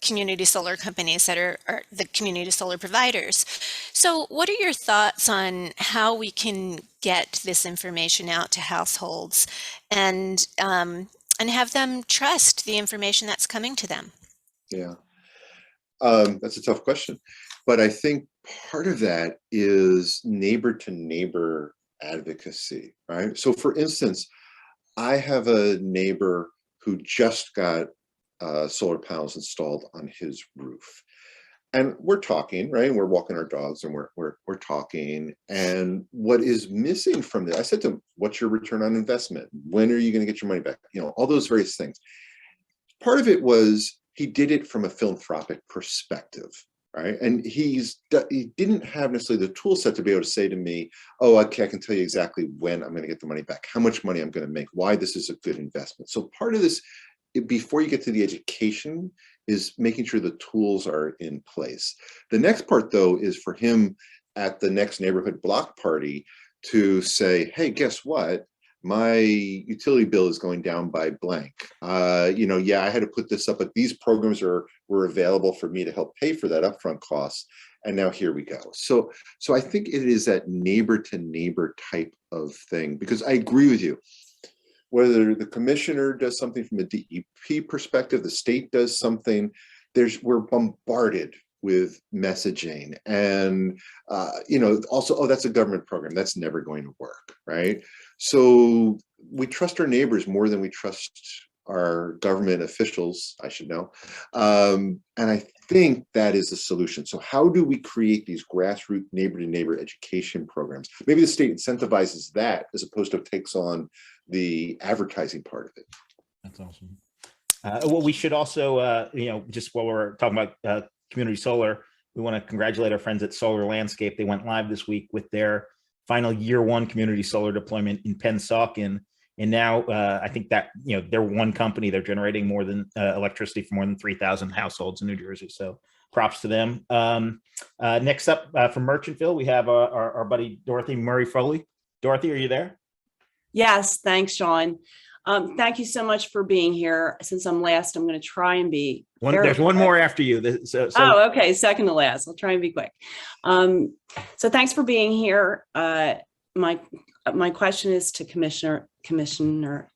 P: community solar companies that are the community solar providers. So what are your thoughts on how we can get this information out to households and have them trust the information that's coming to them?
D: Yeah, that's a tough question. But I think part of that is neighbor to neighbor advocacy, right? So for instance, I have a neighbor who just got solar panels installed on his roof. And we're talking, right? We're walking our dogs and we're talking. And what is missing from this, I said to him, what's your return on investment? When are you going to get your money back? You know, all those various things. Part of it was he did it from a philanthropic perspective, right? And he didn't have necessarily the tool set to be able to say to me, oh, okay, I can tell you exactly when I'm going to get the money back, how much money I'm going to make, why this is a good investment. So part of this, before you get to the education, is making sure the tools are in place. The next part, though, is for him at the next neighborhood block party to say, hey, guess what? My utility bill is going down by blank. You know, yeah, I had to put this up, but these programs were available for me to help pay for that upfront cost. And now here we go. So I think it is that neighbor to neighbor type of thing, because I agree with you. Whether the commissioner does something from a DEP perspective, the state does something, we're bombarded with messaging and, you know, also, oh, that's a government program. That's never going to work, right? So we trust our neighbors more than we trust our government officials, I should know. And I think that is the solution. So how do we create these grassroots neighbor to neighbor education programs? Maybe the state incentivizes that as opposed to takes on the advertising part of it.
A: That's awesome. Well, we should also, you know, just while we're talking about community solar, we want to congratulate our friends at Solar Landscape. They went live this week with their final year one community solar deployment in Pennsauken. And now I think that, you know, they're one company, they're generating more than electricity for more than 3,000 households in New Jersey. So props to them. Next up from Merchantville, we have our buddy, Dorothy Murray Foley. Dorothy, are you there?
Q: Yes, thanks, Sean. Thank you so much for being here. Since I'm last, I'm going to try and be.
A: There's one more after you.
Q: Oh, okay. Second to last. I'll try and be quick. So thanks for being here. My question is to Commissioner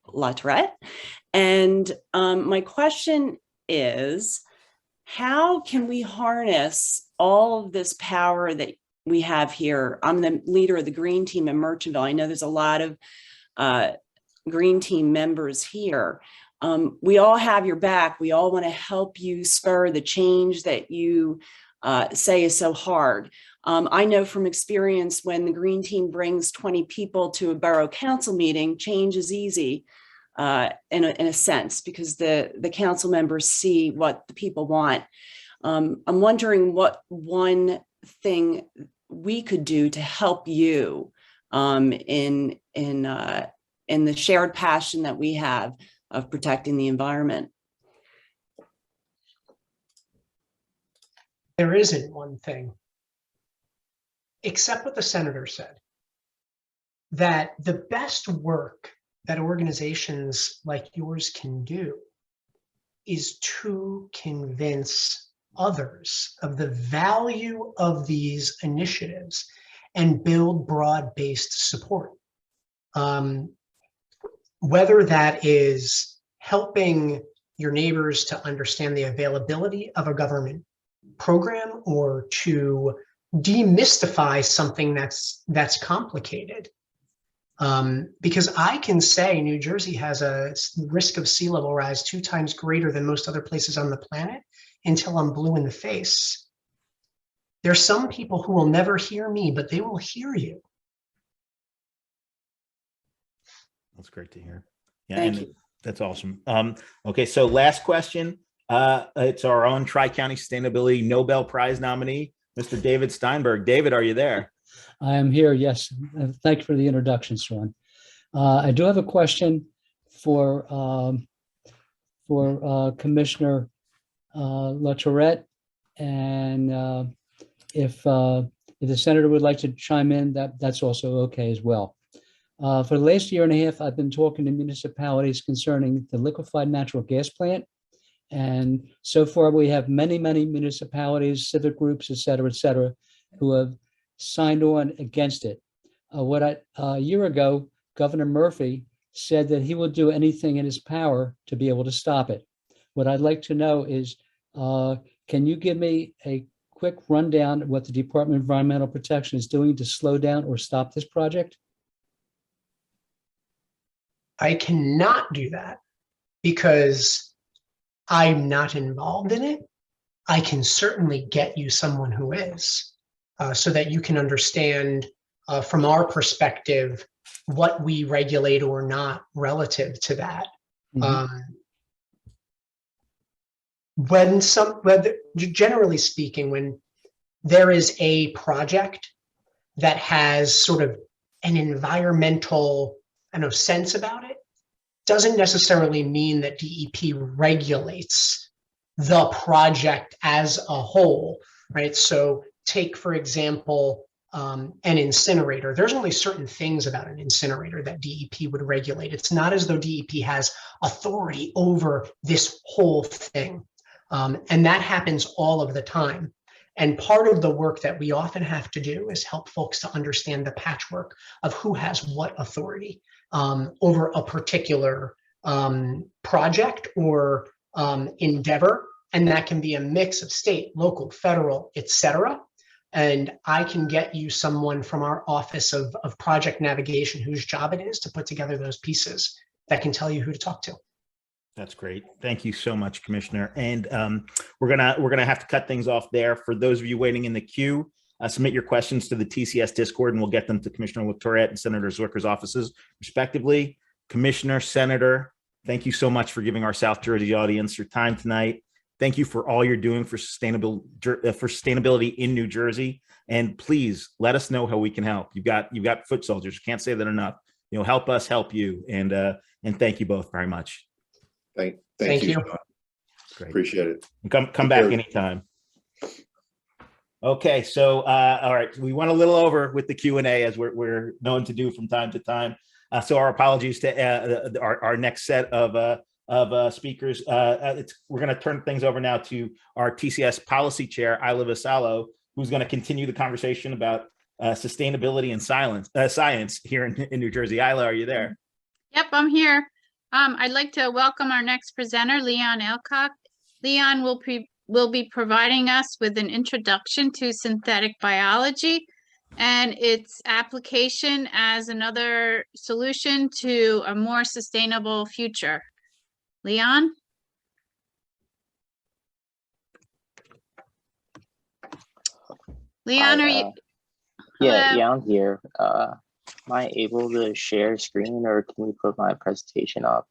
Q: LaTourette. And my question is, how can we harness all of this power that we have here? I'm the leader of the Green Team in Merchantville. I know there's a lot of Green Team members here. We all have your back. We all want to help you spur the change that you say is so hard. I know from experience, when the Green Team brings 20 people to a borough council meeting, change is easy in a sense, because the council members see what the people want. I'm wondering what one thing we could do to help you in the shared passion that we have of protecting the environment.
C: There isn't one thing, except what the senator said, that the best work that organizations like yours can do is to convince others of the value of these initiatives and build broad-based support. Whether that is helping your neighbors to understand the availability of a government program, or to demystify something that's complicated. Because I can say New Jersey has a risk of sea level rise 2 times greater than most other places on the planet until I'm blue in the face. There's some people who will never hear me, but they will hear you.
A: That's great to hear. Yeah,
Q: Thank you.
A: That's awesome. Okay, so last question. It's our own Tri-County Sustainability Nobel Prize nominee, Mr. David Steinberg. David, are you there?
R: I am here, yes. Thank you for the introduction, Sean. I do have a question for Commissioner LaTourette, and if the senator would like to chime in, that's also okay as well. For the last year and a half, I've been talking to municipalities concerning the liquefied natural gas plant. And so far, we have many, many municipalities, civic groups, et cetera, who have signed on against it. A year ago, Governor Murphy said that he will do anything in his power to be able to stop it. What I'd like to know is, can you give me a quick rundown of what the Department of Environmental Protection is doing to slow down or stop this project?
C: I cannot do that because I'm not involved in it, I can certainly get you someone who is, so that you can understand from our perspective what we regulate or not relative to that. Generally speaking, when there is a project that has sort of an environmental, sense about it, doesn't necessarily mean that DEP regulates the project as a whole, right? So take, for example, an incinerator. There's only certain things about an incinerator that DEP would regulate. It's not as though DEP has authority over this whole thing. And that happens all of the time. And part of the work that we often have to do is help folks to understand the patchwork of who has what authority over a particular project or endeavor. And that can be a mix of state, local, federal, etc. And I can get you someone from our Office of Project Navigation whose job it is to put together those pieces that can tell you who to talk to.
A: That's great. Thank you so much, Commissioner. And we're gonna have to cut things off there. For those of you waiting in the queue, submit your questions to the TCS Discord, and we'll get them to Commissioner LaTourette and Senator Zwicker's offices, respectively. Commissioner, Senator, thank you so much for giving our South Jersey audience your time tonight. Thank you for all you're doing for sustainability in New Jersey. And please let us know how we can help. You've got foot soldiers. Can't say that enough. Help us help you. And thank you both very much.
D: Thank you.
A: Great. Appreciate
D: it.
A: And come back anytime. Okay, so all right, we went a little over with the Q&A, as we're known to do from time to time. So our apologies to our next set of speakers. We're going to turn things over now to our TCS Policy Chair, Isla Vasalo, who's going to continue the conversation about sustainability and science here in New Jersey. Isla, are you there?
E: Yep, I'm here. I'd like to welcome our next presenter, Leon Alcock. Leon will be providing us with an introduction to synthetic biology and its application as another solution to a more sustainable future. Leon? Leon, are you?
S: Yeah, I'm here. Am I able to share screen, or can we put my presentation up?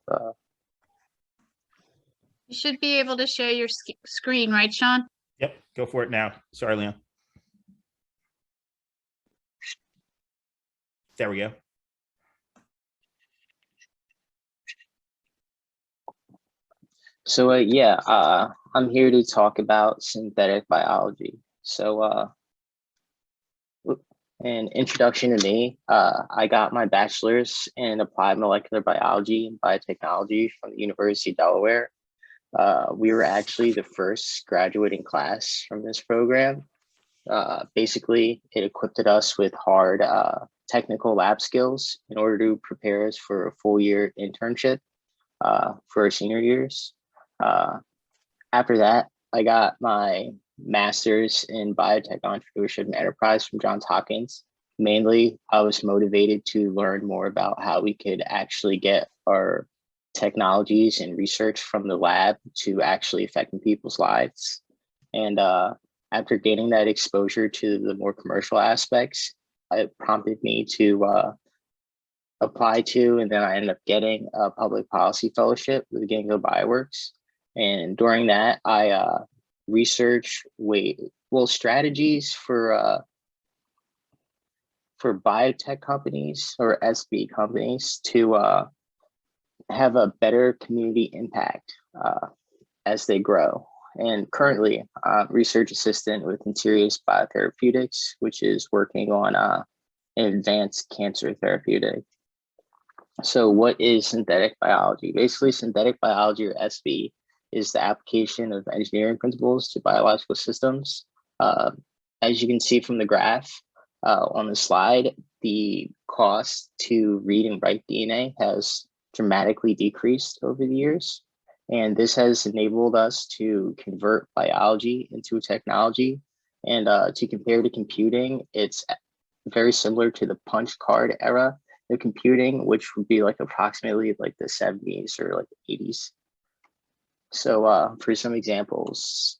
E: You should be able to share your screen, right, Shawn?
A: Yep, go for it now. Sorry, Leon. There we go.
S: So I'm here to talk about synthetic biology. So an introduction to me, I got my bachelor's in applied molecular biology and biotechnology from the University of Delaware. We were actually the first graduating class from this program. Basically, it equipped us with hard technical lab skills in order to prepare us for a full year internship for our senior years. After that, I got my master's in biotech entrepreneurship and enterprise from Johns Hopkins. Mainly, I was motivated to learn more about how we could actually get our technologies and research from the lab to actually affecting people's lives. And after gaining that exposure to the more commercial aspects, it prompted me to apply to, and then I ended up getting a public policy fellowship with Ginkgo Bioworks. And during that, I research strategies for biotech companies or SB companies to have a better community impact as they grow. And currently, I'm research assistant with Interius Biotherapeutics, which is working on an advanced cancer therapeutic. So what is synthetic biology? Basically, synthetic biology, or SB, is the application of engineering principles to biological systems. As you can see from the graph on the slide, the cost to read and write DNA has dramatically decreased over the years. And this has enabled us to convert biology into technology. And to compare to computing, it's very similar to the punch card era of computing, which would be like approximately like the 70s or like the 80s. So for some examples,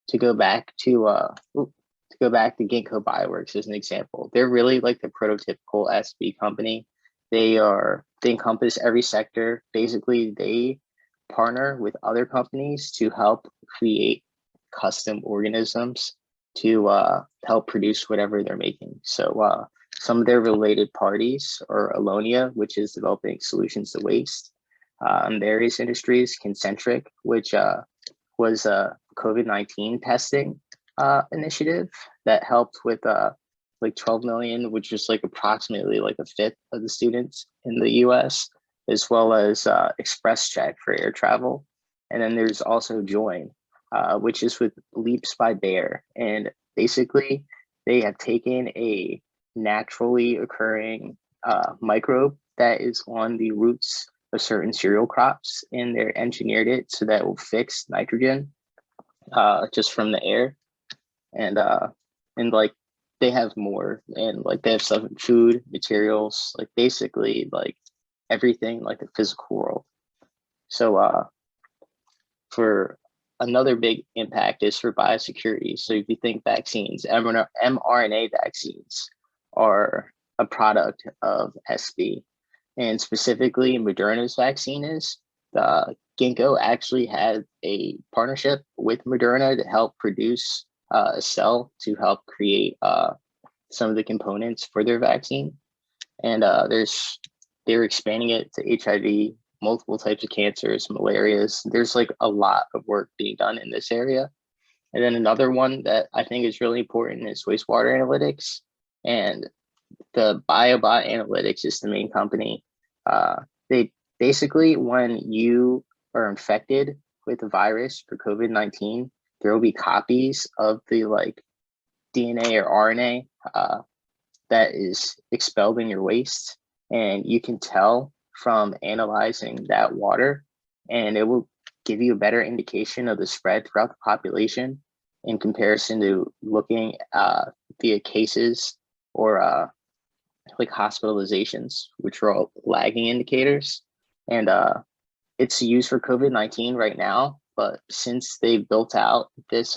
S: to go back to Ginkgo Bioworks as an example, they're really like the prototypical SB company. They encompass every sector. Basically, they partner with other companies to help create custom organisms to help produce whatever they're making. So some of their related parties are Alonia, which is developing solutions to waste. In various industries, Concentric, which was a COVID-19 testing initiative that helped with like 12 million, which is like approximately like a fifth of the students in the US, as well as ExpressCheck for air travel. And then there's also Join, which is with Leaps by Bayer. And basically they have taken a naturally occurring microbe that is on the roots of certain cereal crops, and they're engineered it so that it will fix nitrogen just from the air. And like they have more, and like they have some food, materials, like basically like everything like the physical world. So for another big impact is for biosecurity. So if you think vaccines, mRNA vaccines are a product of SB, and specifically Moderna's vaccine is. Ginkgo actually had a partnership with Moderna to help produce a cell to help create some of the components for their vaccine. And they're expanding it to HIV, multiple types of cancers, malarias. There's like a lot of work being done in this area. And then another one that I think is really important is wastewater analytics. And the BioBot Analytics is the main company. They basically, when you are infected with a virus for COVID-19, there will be copies of the like DNA or RNA that is expelled in your waste. And you can tell from analyzing that water, and it will give you a better indication of the spread throughout the population in comparison to looking via cases or like hospitalizations, which are all lagging indicators. And it's used for COVID-19 right now, but since they built out this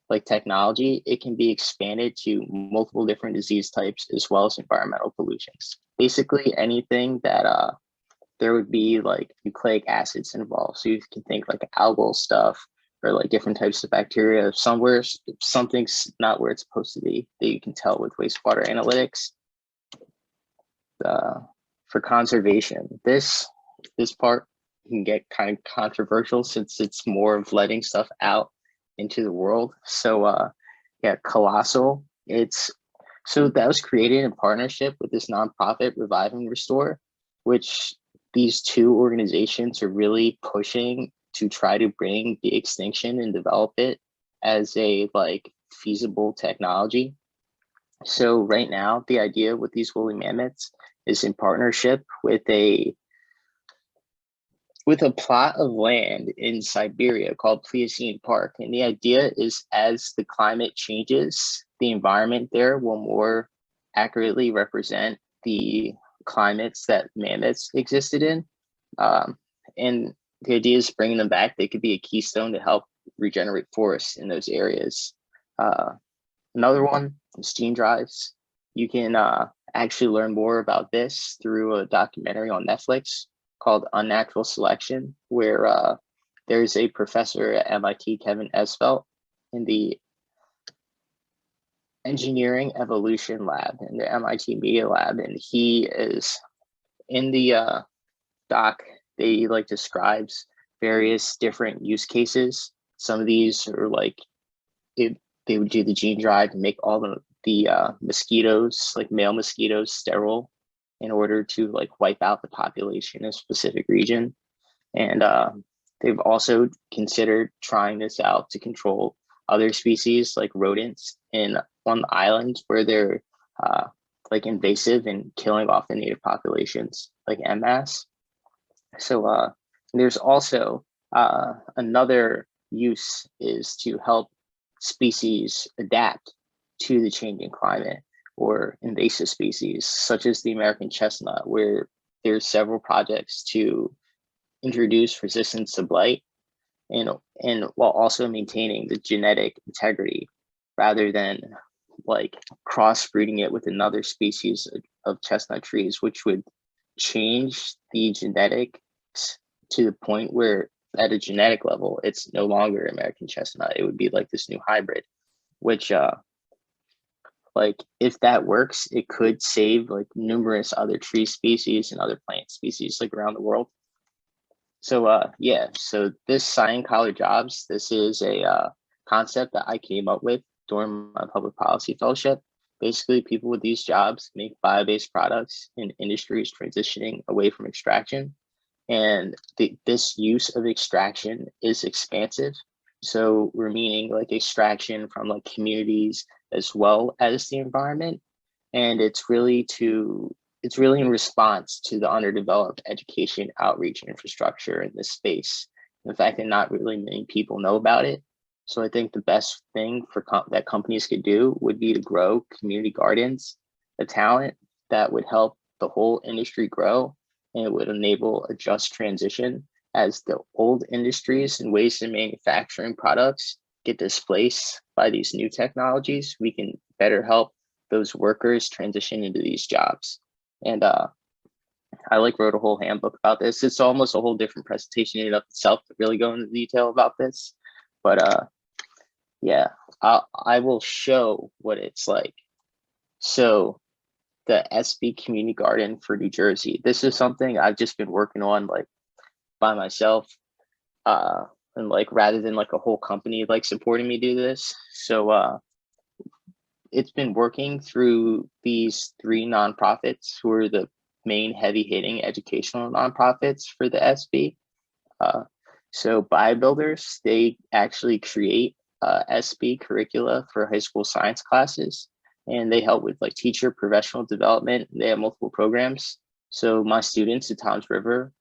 S: like technology, it can be expanded to multiple different disease types as well as environmental pollutions. Basically anything that there would be like nucleic acids involved. So you can think like algal stuff or like different types of bacteria. Somewhere something's not where it's supposed to be, that you can tell with wastewater analytics. For conservation, this part can get kind of controversial since it's more of letting stuff out into the world. So yeah, Colossal, so that was created in partnership with this nonprofit Revive and Restore, which these two organizations are really pushing to try to bring the extinction and develop it as a like feasible technology. So right now, the idea with these woolly mammoths is in partnership with a plot of land in Siberia called Pliocene Park. And the idea is as the climate changes, the environment there will more accurately represent the climates that mammoths existed in. And the idea is bringing them back. They could be a keystone to help regenerate forests in those areas. Another one is gene drives. You can actually learn more about this through a documentary on Netflix called Unnatural Selection, where there's a professor at MIT, Kevin Esvelt, in the Engineering Evolution Lab in the MIT Media Lab, and he is in the doc. They like describes various different use cases. Some of these are like they would do the gene drive and make all the mosquitoes, like male mosquitoes, sterile in order to like wipe out the population in a specific region. And they've also considered trying this out to control other species like rodents on the islands where they're like invasive and killing off the native populations, like en masse. So there's also another use is to help species adapt to the changing climate, or invasive species such as the American chestnut, where there's several projects to introduce resistance to blight. and while also maintaining the genetic integrity rather than like crossbreeding it with another species of chestnut trees, which would change the genetics to the point where at a genetic level, it's no longer American chestnut. It would be like this new hybrid, which like if that works, it could save like numerous other tree species and other plant species like around the world. So yeah, so this Cyan Collar Jobs, this is a concept that I came up with during my public policy fellowship. Basically, people with these jobs make bio-based products in industries transitioning away from extraction. And this use of extraction is expansive. So we're meaning like extraction from like communities as well as the environment. And it's really in response to the underdeveloped education outreach infrastructure in this space. The fact that not really many people know about it. So I think the best thing for that companies could do would be to grow community gardens, a talent that would help the whole industry grow, and it would enable a just transition as the old industries and waste and manufacturing products get displaced by these new technologies. We can better help those workers transition into these jobs. And I like wrote a whole handbook about this. It's almost a whole different presentation in and of itself to really go into detail about this. But yeah, I will show what it's like. So the SB Community Garden for New Jersey. This is something I've just been working on like by myself. And like rather than like a whole company like supporting me do this. So it's been working through these 3 nonprofits who are the main heavy hitting educational nonprofits for the SB. So BioBuilders, they actually create SB curricula for high school science classes, and they help with like teacher professional development. They have multiple programs. So my students at Toms River,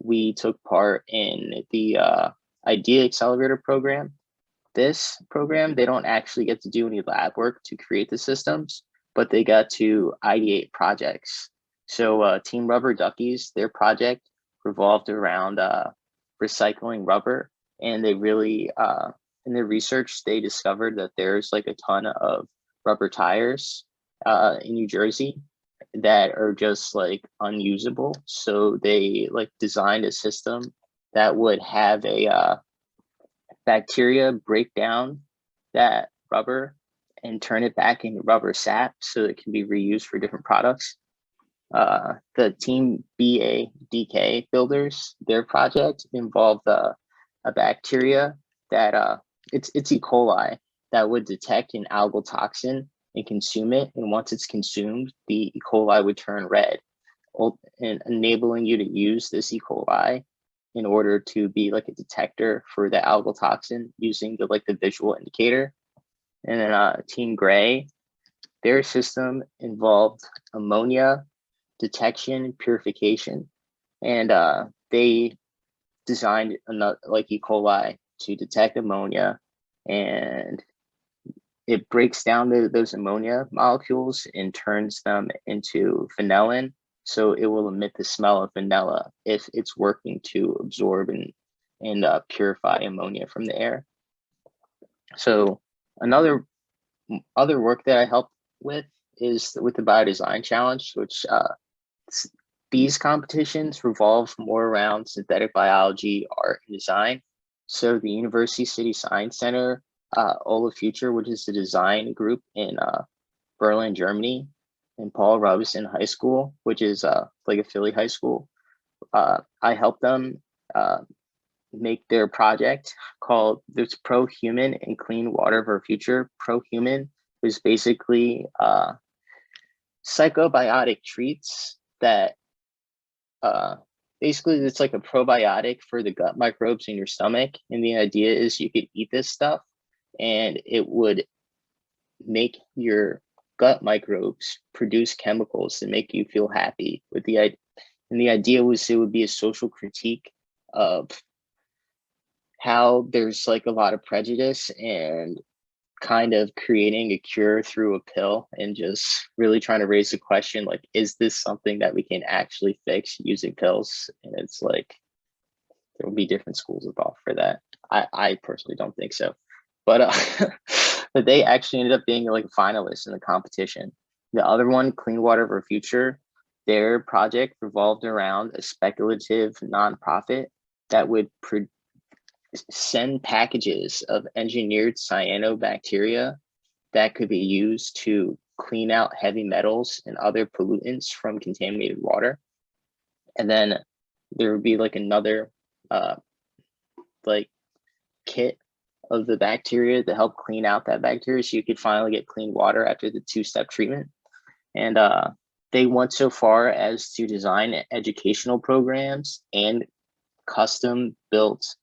S: we took part in the Idea Accelerator program. This program, they don't actually get to do any lab work to create the systems, but they got to ideate projects. So Team Rubber Duckies, their project revolved around recycling rubber, and they really, in their research, they discovered that there's like a ton of rubber tires in New Jersey that are just like unusable. So they like designed a system that would have a bacteria break down that rubber and turn it back into rubber sap so it can be reused for different products. The Team BADK builders, their project involved a bacteria that it's E. coli that would detect an algal toxin and consume it. And once it's consumed, the E. coli would turn red, and enabling you to use this E. coli in order to be like a detector for the algal toxin using the visual indicator. And then Team Gray, their system involved ammonia detection, purification, and they designed another like E. coli to detect ammonia, and it breaks down those ammonia molecules and turns them into vanillin. So it will emit the smell of vanilla if it's working to absorb and purify ammonia from the air. So other work that I helped with is with the Biodesign Challenge, which these competitions revolve more around synthetic biology, art, and design. So the University City Science Center, Ola Future, which is the design group in Berlin, Germany, and Paul Robeson High School, which is like a Philly high school. I helped them make their project called "This Pro-Human and Clean Water of Our Future." Pro-Human is basically psychobiotic treats that basically it's like a probiotic for the gut microbes in your stomach. And the idea is you could eat this stuff and it would make your gut microbes produce chemicals to make you feel happy. And the idea was it would be a social critique of how there's like a lot of prejudice and kind of creating a cure through a pill, and just really trying to raise the question, like, is this something that we can actually fix using pills? And it's like, there will be different schools of thought for that. I personally don't think so, but but they actually ended up being like a finalist in the competition. The other one, Clean Water for Future, their project revolved around a speculative nonprofit that would send packages of engineered cyanobacteria that could be used to clean out heavy metals and other pollutants from contaminated water. And then there would be like another like kit of the bacteria to help clean out that bacteria so you could finally get clean water after the 2-step treatment. And they went so far as to design educational programs and custom built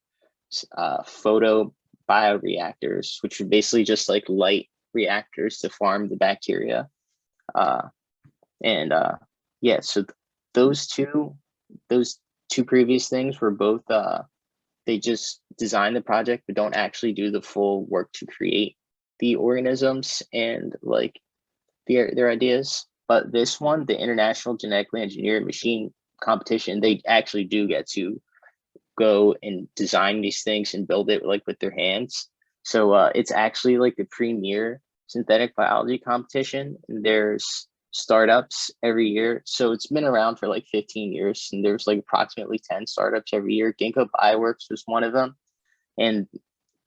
S: photo bioreactors, which are basically just like light reactors to farm the bacteria. Yeah, so those two previous things were both they just design the project but don't actually do the full work to create the organisms and like their ideas. But this one, the International Genetically Engineered Machine Competition, they actually do get to go and design these things and build it like with their hands. So it's actually like the premier synthetic biology competition, and there's startups every year. So it's been around for like 15 years, and there's like approximately 10 startups every year. Ginkgo Bioworks was one of them, and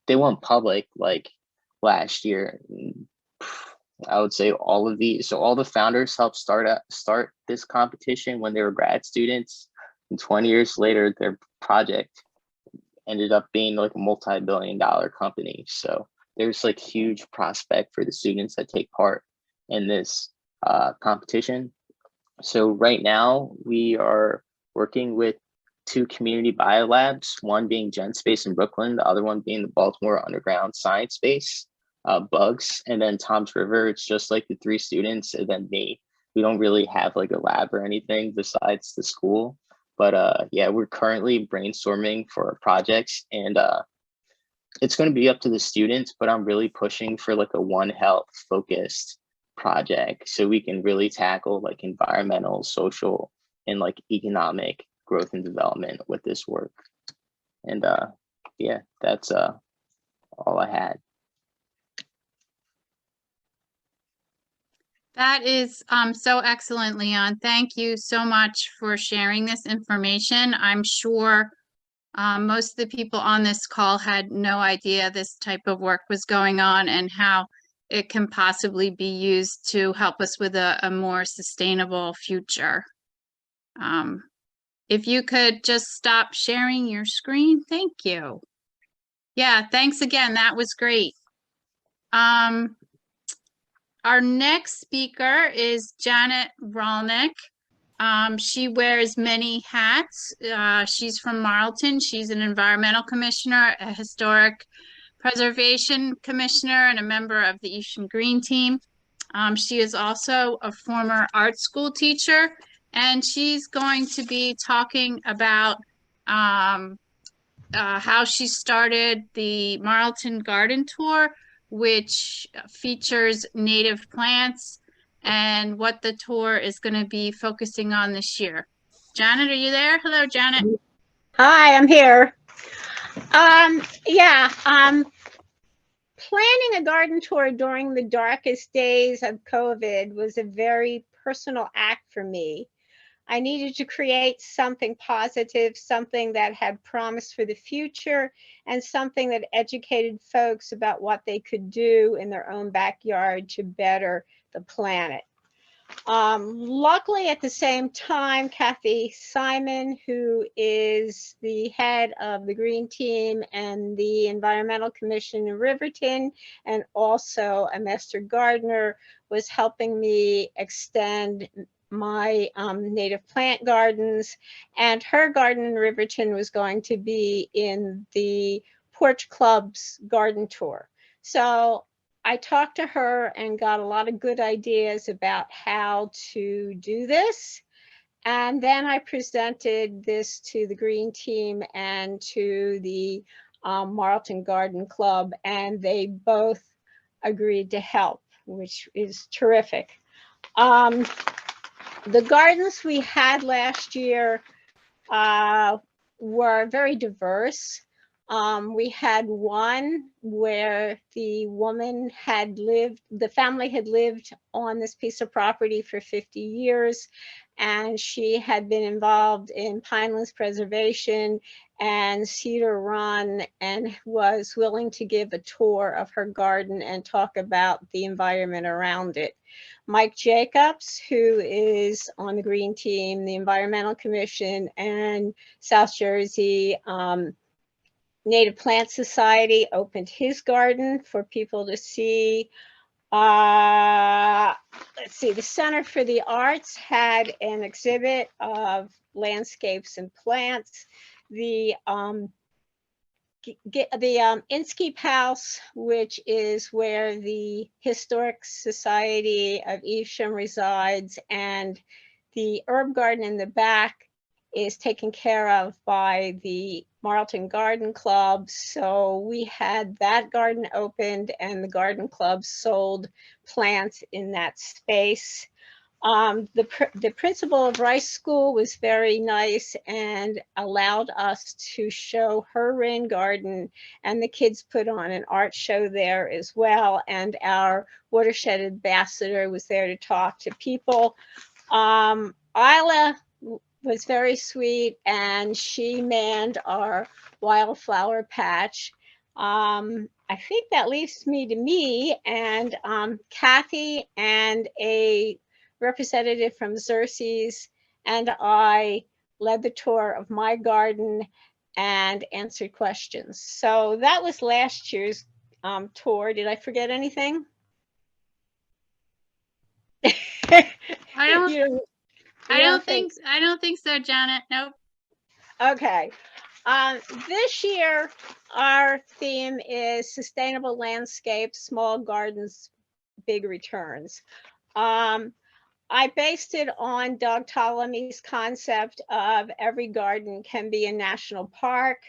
S: they went public like last year. I would say all of these, so all the founders helped start this competition when they were grad students, and 20 years later, their project ended up being like a multi-billion-dollar company. So there's like huge prospect for the students that take part in this competition. So right now we are working with 2 community biolabs, one being GenSpace in Brooklyn, the other one being the Baltimore Underground Science Base, Bugs, and then Tom's River. It's just like the 3 students and then me. We don't really have like a lab or anything besides the school. But yeah, we're currently brainstorming for our projects, and it's going to be up to the students, but I'm really pushing for like a One Health focused project so we can really tackle like environmental, social, and like economic growth and development with this work. And yeah, that's all I had.
E: That is so excellent, Leon. Thank you so much for sharing this information. I'm sure most of the people on this call had no idea this type of work was going on and how it can possibly be used to help us with a more sustainable future. If you could just stop sharing your screen, thank you. Yeah, thanks again. That was great. Our next speaker is Janet Rolnick. She wears many hats. She's from Marlton. She's an environmental commissioner, a historic preservation commissioner, and a member of the Eastern Green team. She is also a former art school teacher, and she's going to be talking about how she started the Marlton Garden Tour, which features native plants, and what the tour is going to be focusing on this year. Janet, are you there? Hello, Janet.
T: Hi, I'm here. Planning a garden tour during the darkest days of COVID was a very personal act for me. I needed to create something positive, something that had promise for the future, and something that educated folks about what they could do in their own backyard to better the planet. Luckily, at the same time, Kathy Simon, who is the head of the Green Team and the Environmental Commission in Riverton, and also a master gardener, was helping me extend my native plant gardens, and her garden in Riverton was going to be in the Porch Club's garden tour. So I talked to her and got a lot of good ideas about how to do this. And then I presented this to the Green Team and to the Marlton Garden Club, and they both agreed to help, which is terrific. The gardens we had last year were very diverse. We had one where the family had lived on this piece of property for 50 years, and she had been involved in pinelands preservation and Cedar Run, and was willing to give a tour of her garden and talk about the environment around it. Mike Jacobs, who is on the Green Team, the Environmental Commission, and South Jersey Native Plant Society, opened his garden for people to see. Let's see, the Center for the Arts had an exhibit of landscapes and plants. The Inskeep House, which is where the Historic Society of Evesham resides, and the herb garden in the back is taken care of by the Marlton Garden Club. So we had that garden opened, and the garden club sold plants in that space. The principal of Rice School was very nice and allowed us to show her rain garden, and the kids put on an art show there as well. And our watershed ambassador was there to talk to people. Isla was very sweet, and she manned our wildflower patch. I think that leaves me and Kathy and a representative from Xerces and I led the tour of my garden and answered questions. So that was last year's tour. Did I forget anything?
E: I don't think so, Janet. Nope.
T: Okay. This year, our theme is sustainable landscapes, small gardens, big returns. I based it on Doug Ptolemy's concept of every garden can be a national park,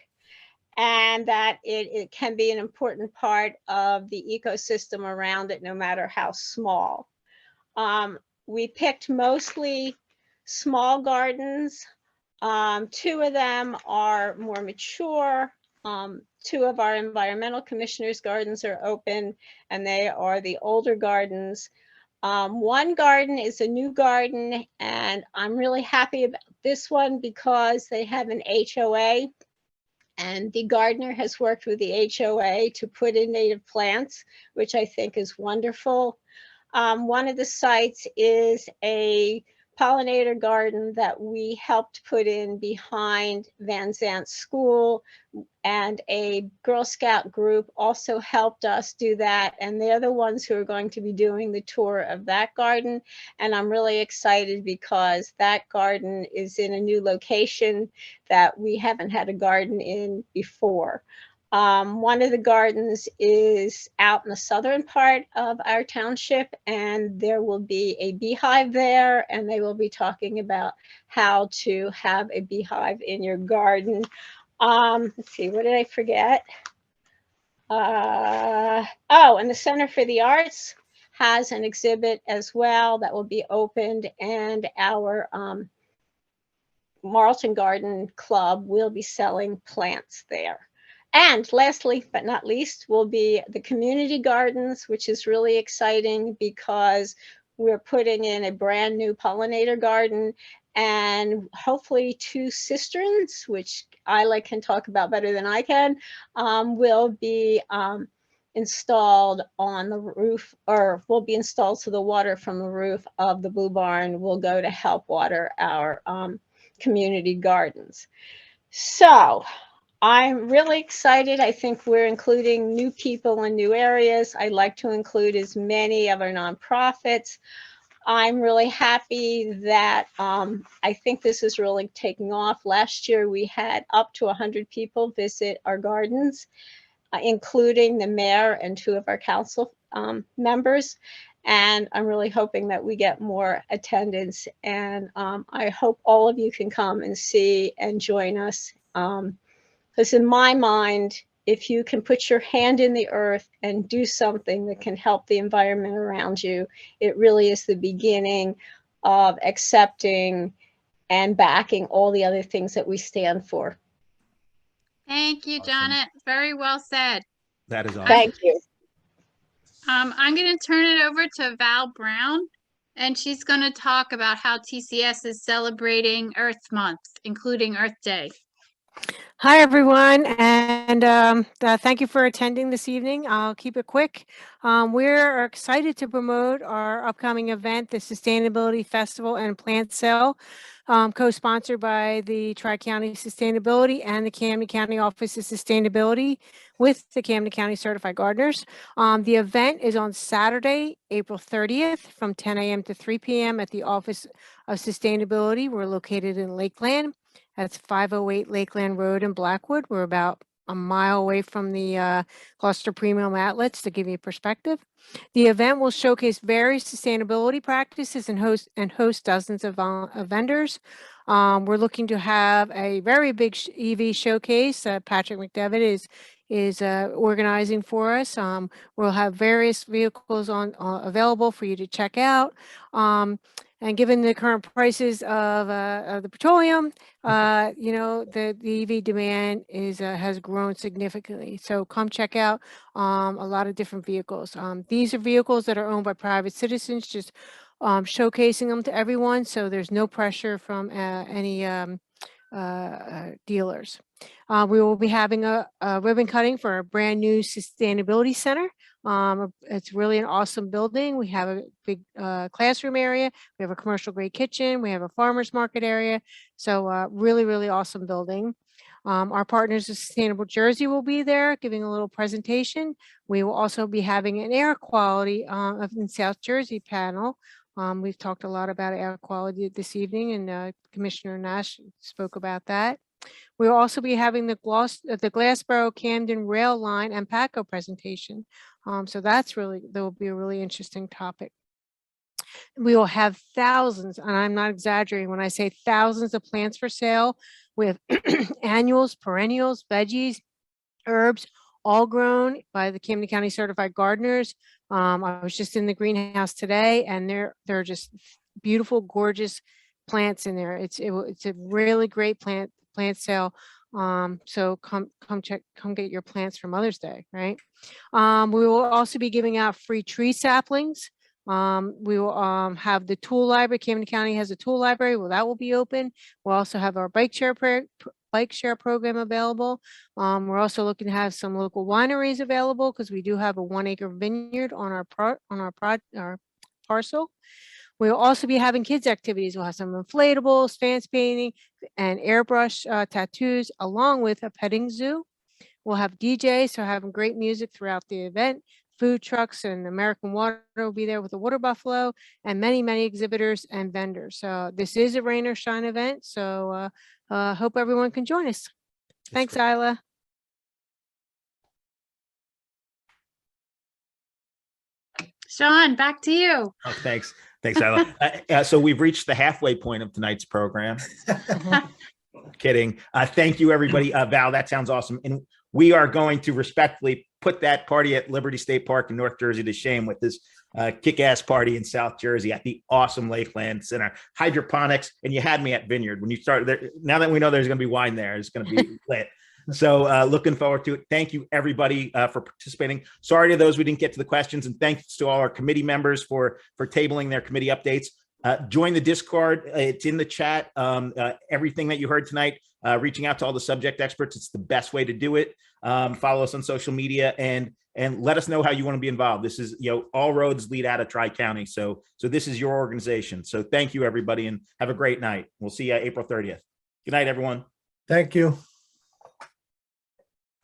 T: and that it can be an important part of the ecosystem around it, no matter how small. We picked mostly small gardens. Two of them are more mature. Two of our environmental commissioners' gardens are open, and they are the older gardens. One garden is a new garden, and I'm really happy about this one because they have an HOA, and the gardener has worked with the HOA to put in native plants, which I think is wonderful. One of the sites is a pollinator garden that we helped put in behind Van Zant School, and a Girl Scout group also helped us do that, and they're the ones who are going to be doing the tour of that garden. And I'm really excited because that garden is in a new location that we haven't had a garden in before. One of the gardens is out in the southern part of our township, and there will be a beehive there, and they will be talking about how to have a beehive in your garden. Let's see, what did I forget? And the Center for the Arts has an exhibit as well that will be opened, and our Marlton Garden Club will be selling plants there. And lastly, but not least, will be the community gardens, which is really exciting because we're putting in a brand new pollinator garden and hopefully 2 cisterns, which Isla can talk about better than I can, will be installed on the roof, or will be installed so the water from the roof of the Blue Barn will go to help water our community gardens. So I'm really excited. I think we're including new people in new areas. I'd like to include as many of our nonprofits. I'm really happy that I think this is really taking off. Last year, we had up to 100 people visit our gardens, including the mayor and 2 of our council members. And I'm really hoping that we get more attendance. And I hope all of you can come and see and join us. Because in my mind, if you can put your hand in the earth and do something that can help the environment around you, it really is the beginning of accepting and backing all the other things that we stand for.
E: Thank you,
A: Awesome.
E: Janet. Very well said.
A: That is awesome.
T: Thank you.
E: I'm going to turn it over to Val Brown, and she's going to talk about how TCS is celebrating Earth Month, including Earth Day.
U: Hi, everyone, and thank you for attending this evening. I'll keep it quick. We're excited to promote our upcoming event, the Sustainability Festival and Plant Sale, co-sponsored by the Tri-County Sustainability and the Camden County Office of Sustainability with the Camden County Certified Gardeners. The event is on Saturday, April 30th from 10 a.m. to 3 p.m. at the Office of Sustainability. We're located in Lakeland. That's 508 Lakeland Road in Blackwood. We're about a mile away from the Gloucester Premium Outlets, to give you a perspective. The event will showcase various sustainability practices and host dozens of vendors. We're looking to have a very big EV showcase. Patrick McDermott is organizing for us. We'll have various vehicles available for you to check out. And given the current prices of the petroleum, the EV demand has grown significantly. So come check out a lot of different vehicles. These are vehicles that are owned by private citizens, just showcasing them to everyone. So there's no pressure from any dealers. We will be having a ribbon cutting for a brand new sustainability center. It's really an awesome building. We have a big classroom area. We have a commercial grade kitchen. We have a farmer's market area. So really, really awesome building. Our partners of Sustainable Jersey will be there giving a little presentation. We will also be having an air quality in South Jersey panel. We've talked a lot about air quality this evening, and Commissioner Nash spoke about that. We'll also be having the Glassboro Camden rail line and PACO presentation. So that will be a really interesting topic. We will have thousands, and I'm not exaggerating when I say thousands of plants for sale with annuals, perennials, veggies, herbs, all grown by the Camden County Certified Gardeners. I was just in the greenhouse today, and they're just beautiful, gorgeous plants in there. It's a really great plant sale. So come get your plants for Mother's Day, right? We will also be giving out free tree saplings. We will have the tool library. Camden County has a tool library. Well, that will be open. We'll also have our bike share program available. We're also looking to have some local wineries available because we do have a 1-acre vineyard on our parcel. We'll also be having kids activities. We'll have some inflatables, fence painting, and airbrush tattoos, along with a petting zoo. We'll have DJs, so having great music throughout the event. Food trucks and American Water will be there with the water buffalo, and many, many exhibitors and vendors. So this is a rain or shine event. So hope everyone can join us. Thanks, Isla.
E: Shawn, back to you.
A: Oh, thanks. Thanks, Isla. So we've reached the halfway point of tonight's program. Kidding. Thank you, everybody. Val, that sounds awesome. And we are going to respectfully put that party at Liberty State Park in North Jersey to shame with this kick-ass party in South Jersey at the awesome Lakeland Center. Hydroponics, and you had me at Vineyard. When you started there, now that we know there's going to be wine there, it's going to be lit. So looking forward to it. Thank you, everybody, for participating. Sorry to those we didn't get to the questions, and thanks to all our committee members for tabling their committee updates. Join the Discord. It's in the chat. Everything that you heard tonight, reaching out to all the subject experts, it's the best way to do it. Follow us on social media and let us know how you want to be involved. This is, all roads lead out of Tri-County. So this is your organization. So thank you, everybody, and have a great night. We'll see you April 30th. Good night, everyone.
J: Thank you.